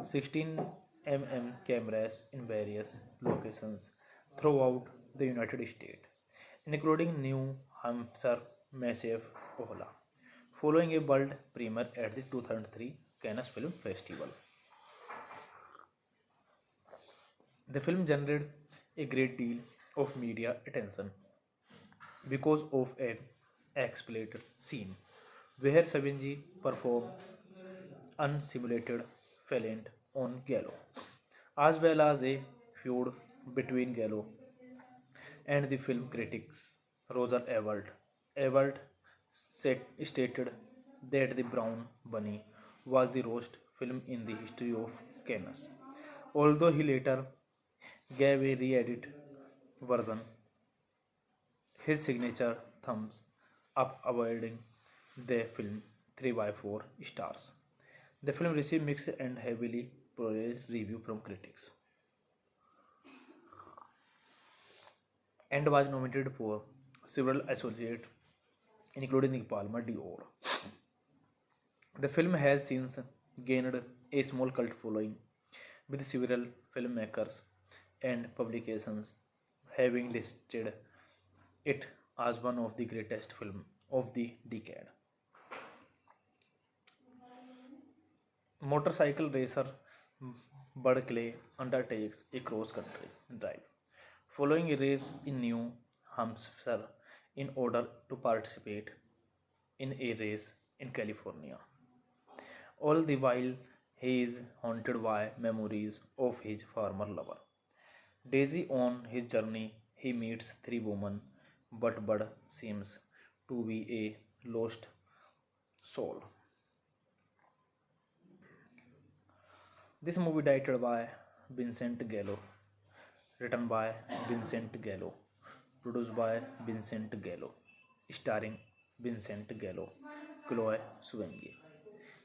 16 mm cameras in various locations throughout the United States, including New Hampshire, Massachusetts, following a world premiere at the 2003 Cannes Film Festival. The film generated a great deal of media attention because of an explicit scene where Savage performed unsimulated fellant on Gallo, as well as a feud between Gallo and the film critic Roger Ebert. Ebert stated that The Brown Bunny was the worst film in the history of Cannes. Although he later gave a re-edit version, his signature thumbs up awarding the film 3 by 4 stars. The film received mixed and heavily praised review from critics and was nominated for several associate including the Palma d'Or. The film has since gained a small cult following, with several filmmakers and publications having listed it as one of the greatest films of the decade. Motorcycle racer Bud Clay undertakes a cross-country drive, following a race in New Hampshire in order to participate in a race in California. All the while, he is haunted by memories of his former lover. Daisy on his journey, he meets three women, but Bud seems to be a lost soul. This movie directed by Vincent Gallo, written by Vincent Gallo, produced by Vincent Gallo, starring Vincent Gallo, Chloe Sevigny.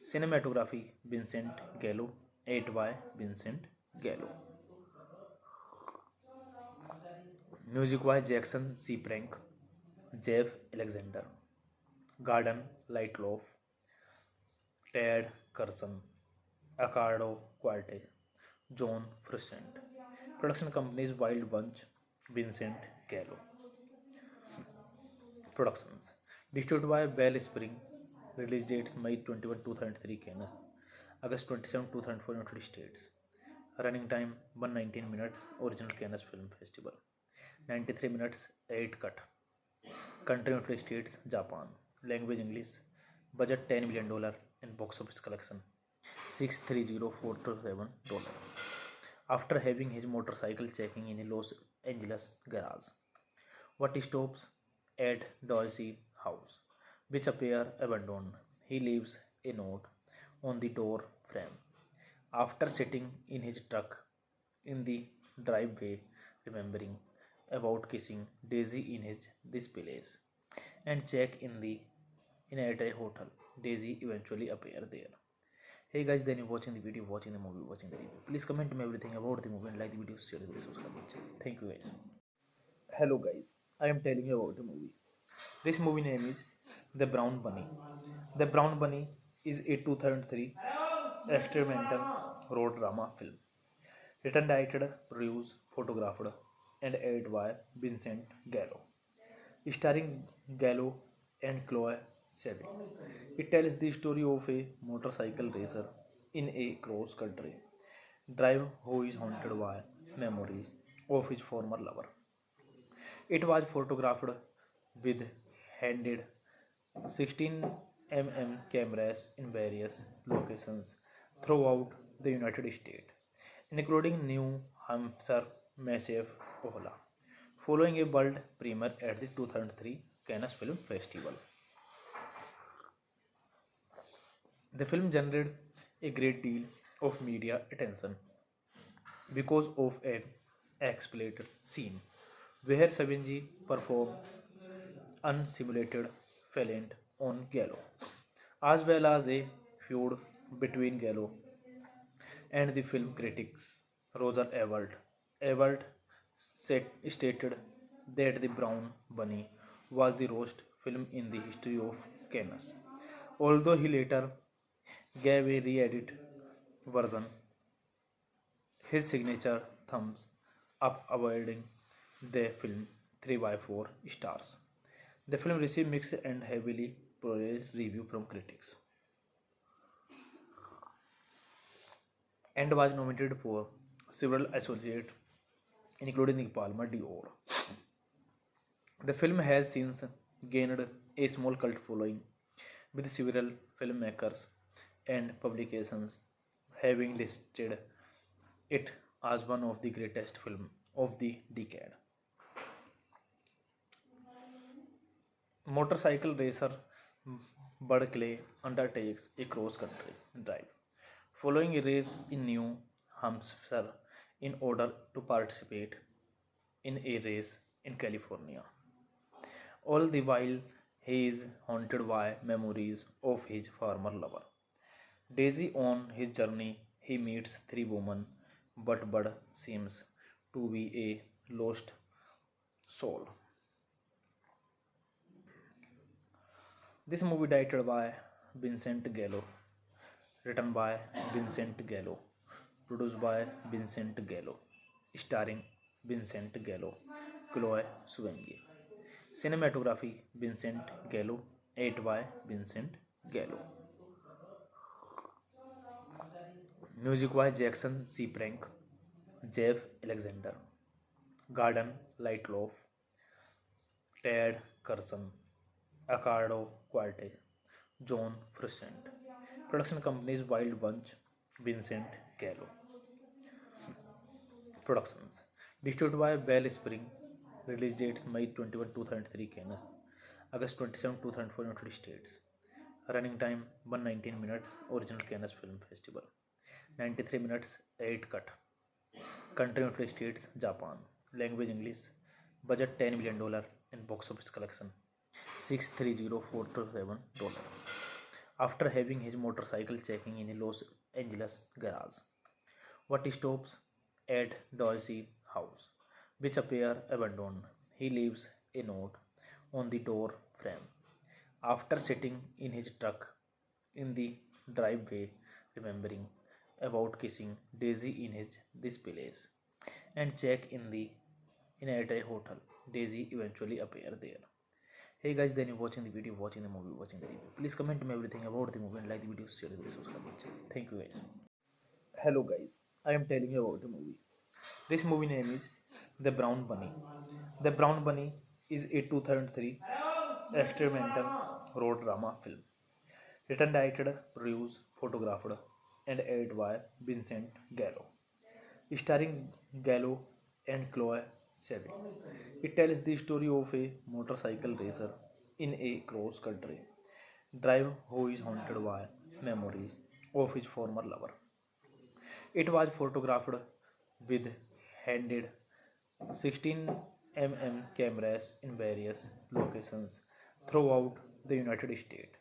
Cinematography Vincent Gallo, edited by Vincent Gallo. Music by Jackson C. Frank, Jeff Alexander, Garden Lightloaf, Ted Curson, Accardo Quarte, John Frusciante. Production companies Wild Bunch, Vincent Gallo. Productions distributed by Wellspring. Release dates May 21, 2003 Cannes, August 27, 2004 United States. Running time 119 minutes. Original Cannes Film Festival 93 minutes 8 cut. Country United States, Japan. Language English. Budget $10 million and box office collection $630,427. After having his motorcycle checking in a Los Angeles garage, what stops at Dorsey house, which appear abandoned. He leaves a note on the door frame. After sitting in his truck in the driveway, remembering about kissing Daisy in his this place, and check in at a hotel. Daisy eventually appear there. Hey guys, then you watching the video, watching the movie, watching the review. Please comment me everything about the movie and like the video, share the video, subscribe my channel. Thank you guys. Hello guys, I am telling you about the movie. This movie name is The Brown Bunny. The Brown Bunny is a 2003 experimental road drama film. Written, directed, produced, photographed, and edited by Vincent Gallo. Starring Gallo and Chloe Sevigny. It tells the story of a motorcycle racer in a cross-country drive who is haunted by memories of his former lover. It was photographed with handed 16 mm cameras in various locations throughout the United States, including New Hampshire, Massachusetts, following a world premiere at the 2003 Cannes Film Festival. The film generated a great deal of media attention because of an explicit scene where Savage performed unsimulated fellant on Gallo, as well as a feud between Gallo and the film critic Roger Ebert. Ebert stated that The Brown Bunny was the worst film in the history of Cannes, although he later gave a re-edit version his signature thumbs up, awarding the film 3 by 4 stars. The film received mixed and heavily praised review from critics and was nominated for several associates, including the Palme d'Or. The film has since gained a small cult following, with several filmmakers and publications having listed it as one of the greatest films of the decade. Motorcycle racer Bud Clay undertakes a cross-country drive, following a race in New Hampshire in order to participate in a race in California. All the while, he is haunted by memories of his former lover. Daisy on his journey, he meets three women, but Bud seems to be a lost soul. This movie directed by Vincent Gallo, written by Vincent Gallo, produced by Vincent Gallo, starring Vincent Gallo, Chloe Sevigny. Cinematography Vincent Gallo, edited by Vincent Gallo. Music by Jackson C. Prank, Jeff Alexander, Garden Lightloaf, Ted Curson, Accardo Quarte, John Frusciante. Production companies Wild Bunch, Vincent Gallo. Productions. Distributed by Bell Spring. Release dates May 21, 2003 Canis, August 27, 2004 United States. Running time 119 minutes. Original Canis Film Festival. 93 minutes 8 cut. Country United States, Japan. Language English. Budget $10 million in box office collection $630,427. After having his motorcycle checking in a Los Angeles garage, what stops at Dorsey house, which appear abandoned. He leaves a note on the door frame. After sitting in his truck in the driveway, remembering about kissing Daisy in his this place, and check in at a hotel. Daisy eventually appear there. Hey guys, then you watching the video, watching the movie, watching the review. Please comment me everything about the movie and like the video, share the video, subscribe my channel. Thank you guys. Hello guys, I am telling you about the movie. This movie name is The Brown Bunny. The Brown Bunny is a 2003 experimental road drama film. Written, directed, produced, photographed, and edited by Vincent Gallo. Starring Gallo and Chloe Sevigny. It tells the story of a motorcycle racer in a cross country drive who is haunted by memories of his former lover. It was photographed with handed 16 cameras in various locations throughout the United States,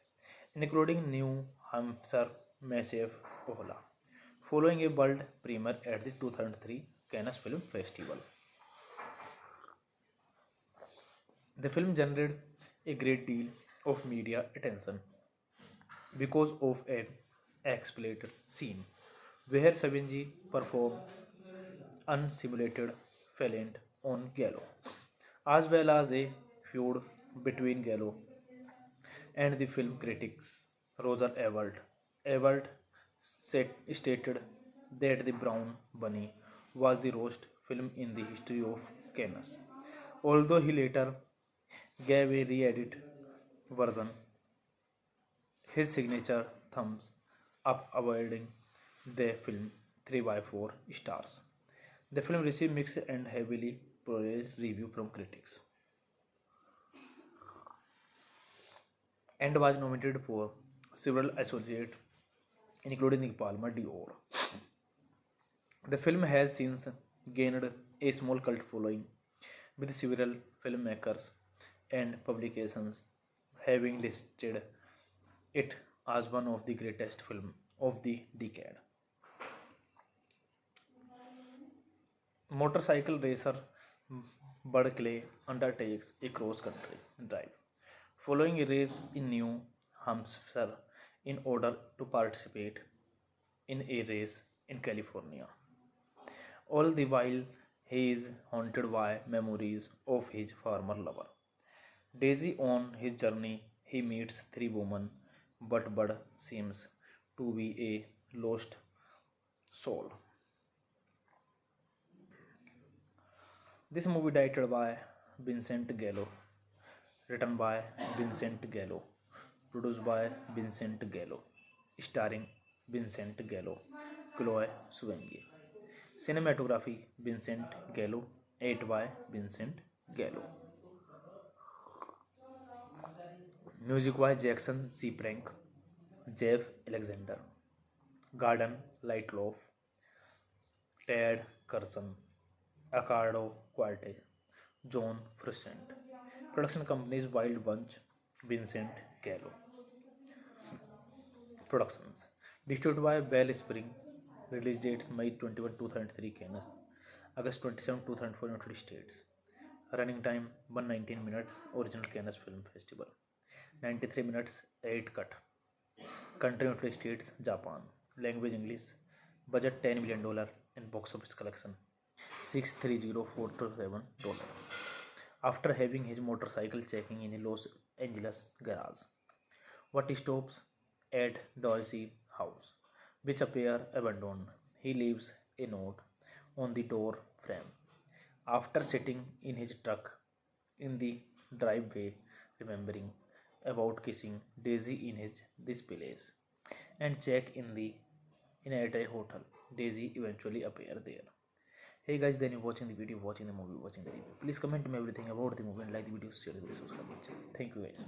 including New Hampshire, Massachusetts, following a world premiere at the 2003 Cannes Film Festival. The film generated a great deal of media attention because of an explicit scene where Savage performed unsimulated fellant on Gallo, as well as a feud between Gallo and the film critic Roger Ebert. Ebert stated that The Brown Bunny was the worst film in the history of Cannes, although he later gave a re-edit version his signature thumbs up, awarding the film 3 by 4 stars. The film received mixed and heavily praised review from critics and was nominated for several associates, including the Palme d'Or. The film has since gained a small cult following, with several filmmakers and publications having listed it as one of the greatest films of the decade. Motorcycle racer Bud Clay undertakes a cross-country drive following a race in New Hampshire in order to participate in a race in California. All the while, he is haunted by memories of his former lover. Daisy. On his journey, he meets three women, but Bud seems to be a lost soul. This movie directed by Vincent Gallo, written by Vincent Gallo, produced by Vincent Gallo, starring Vincent Gallo, Chloe Sevigny. Cinematography Vincent Gallo, edited by Vincent Gallo. Music by Jackson C. Prank, Jeff Alexander, Garden Lightloaf, Ted Curson, Accardo Quarte, John Frusciante. Production companies Wild Bunch, Vincent Gallo. Productions. Distributed by Bell Spring. Release dates May 21, 2003 Canis, August 27, 2004 United States. Running time 119 minutes. Original Canis Film Festival. 93 minutes 8 cut. Country United States, Japan. Language English. Budget $10 million in box office collection $630,427. After having his motorcycle checking in a Los Angeles garage, what stops at Dorsey house, which appear abandoned. He leaves a note on the door frame. After sitting in his truck in the driveway, remembering about kissing Daisy in his this place, and check in at a hotel. Daisy eventually appear there. Hey guys, then you're watching the video, watching the movie, watching the review. Please comment me everything about the movie and like the video, share the video, subscribe to the channel. Thank you guys.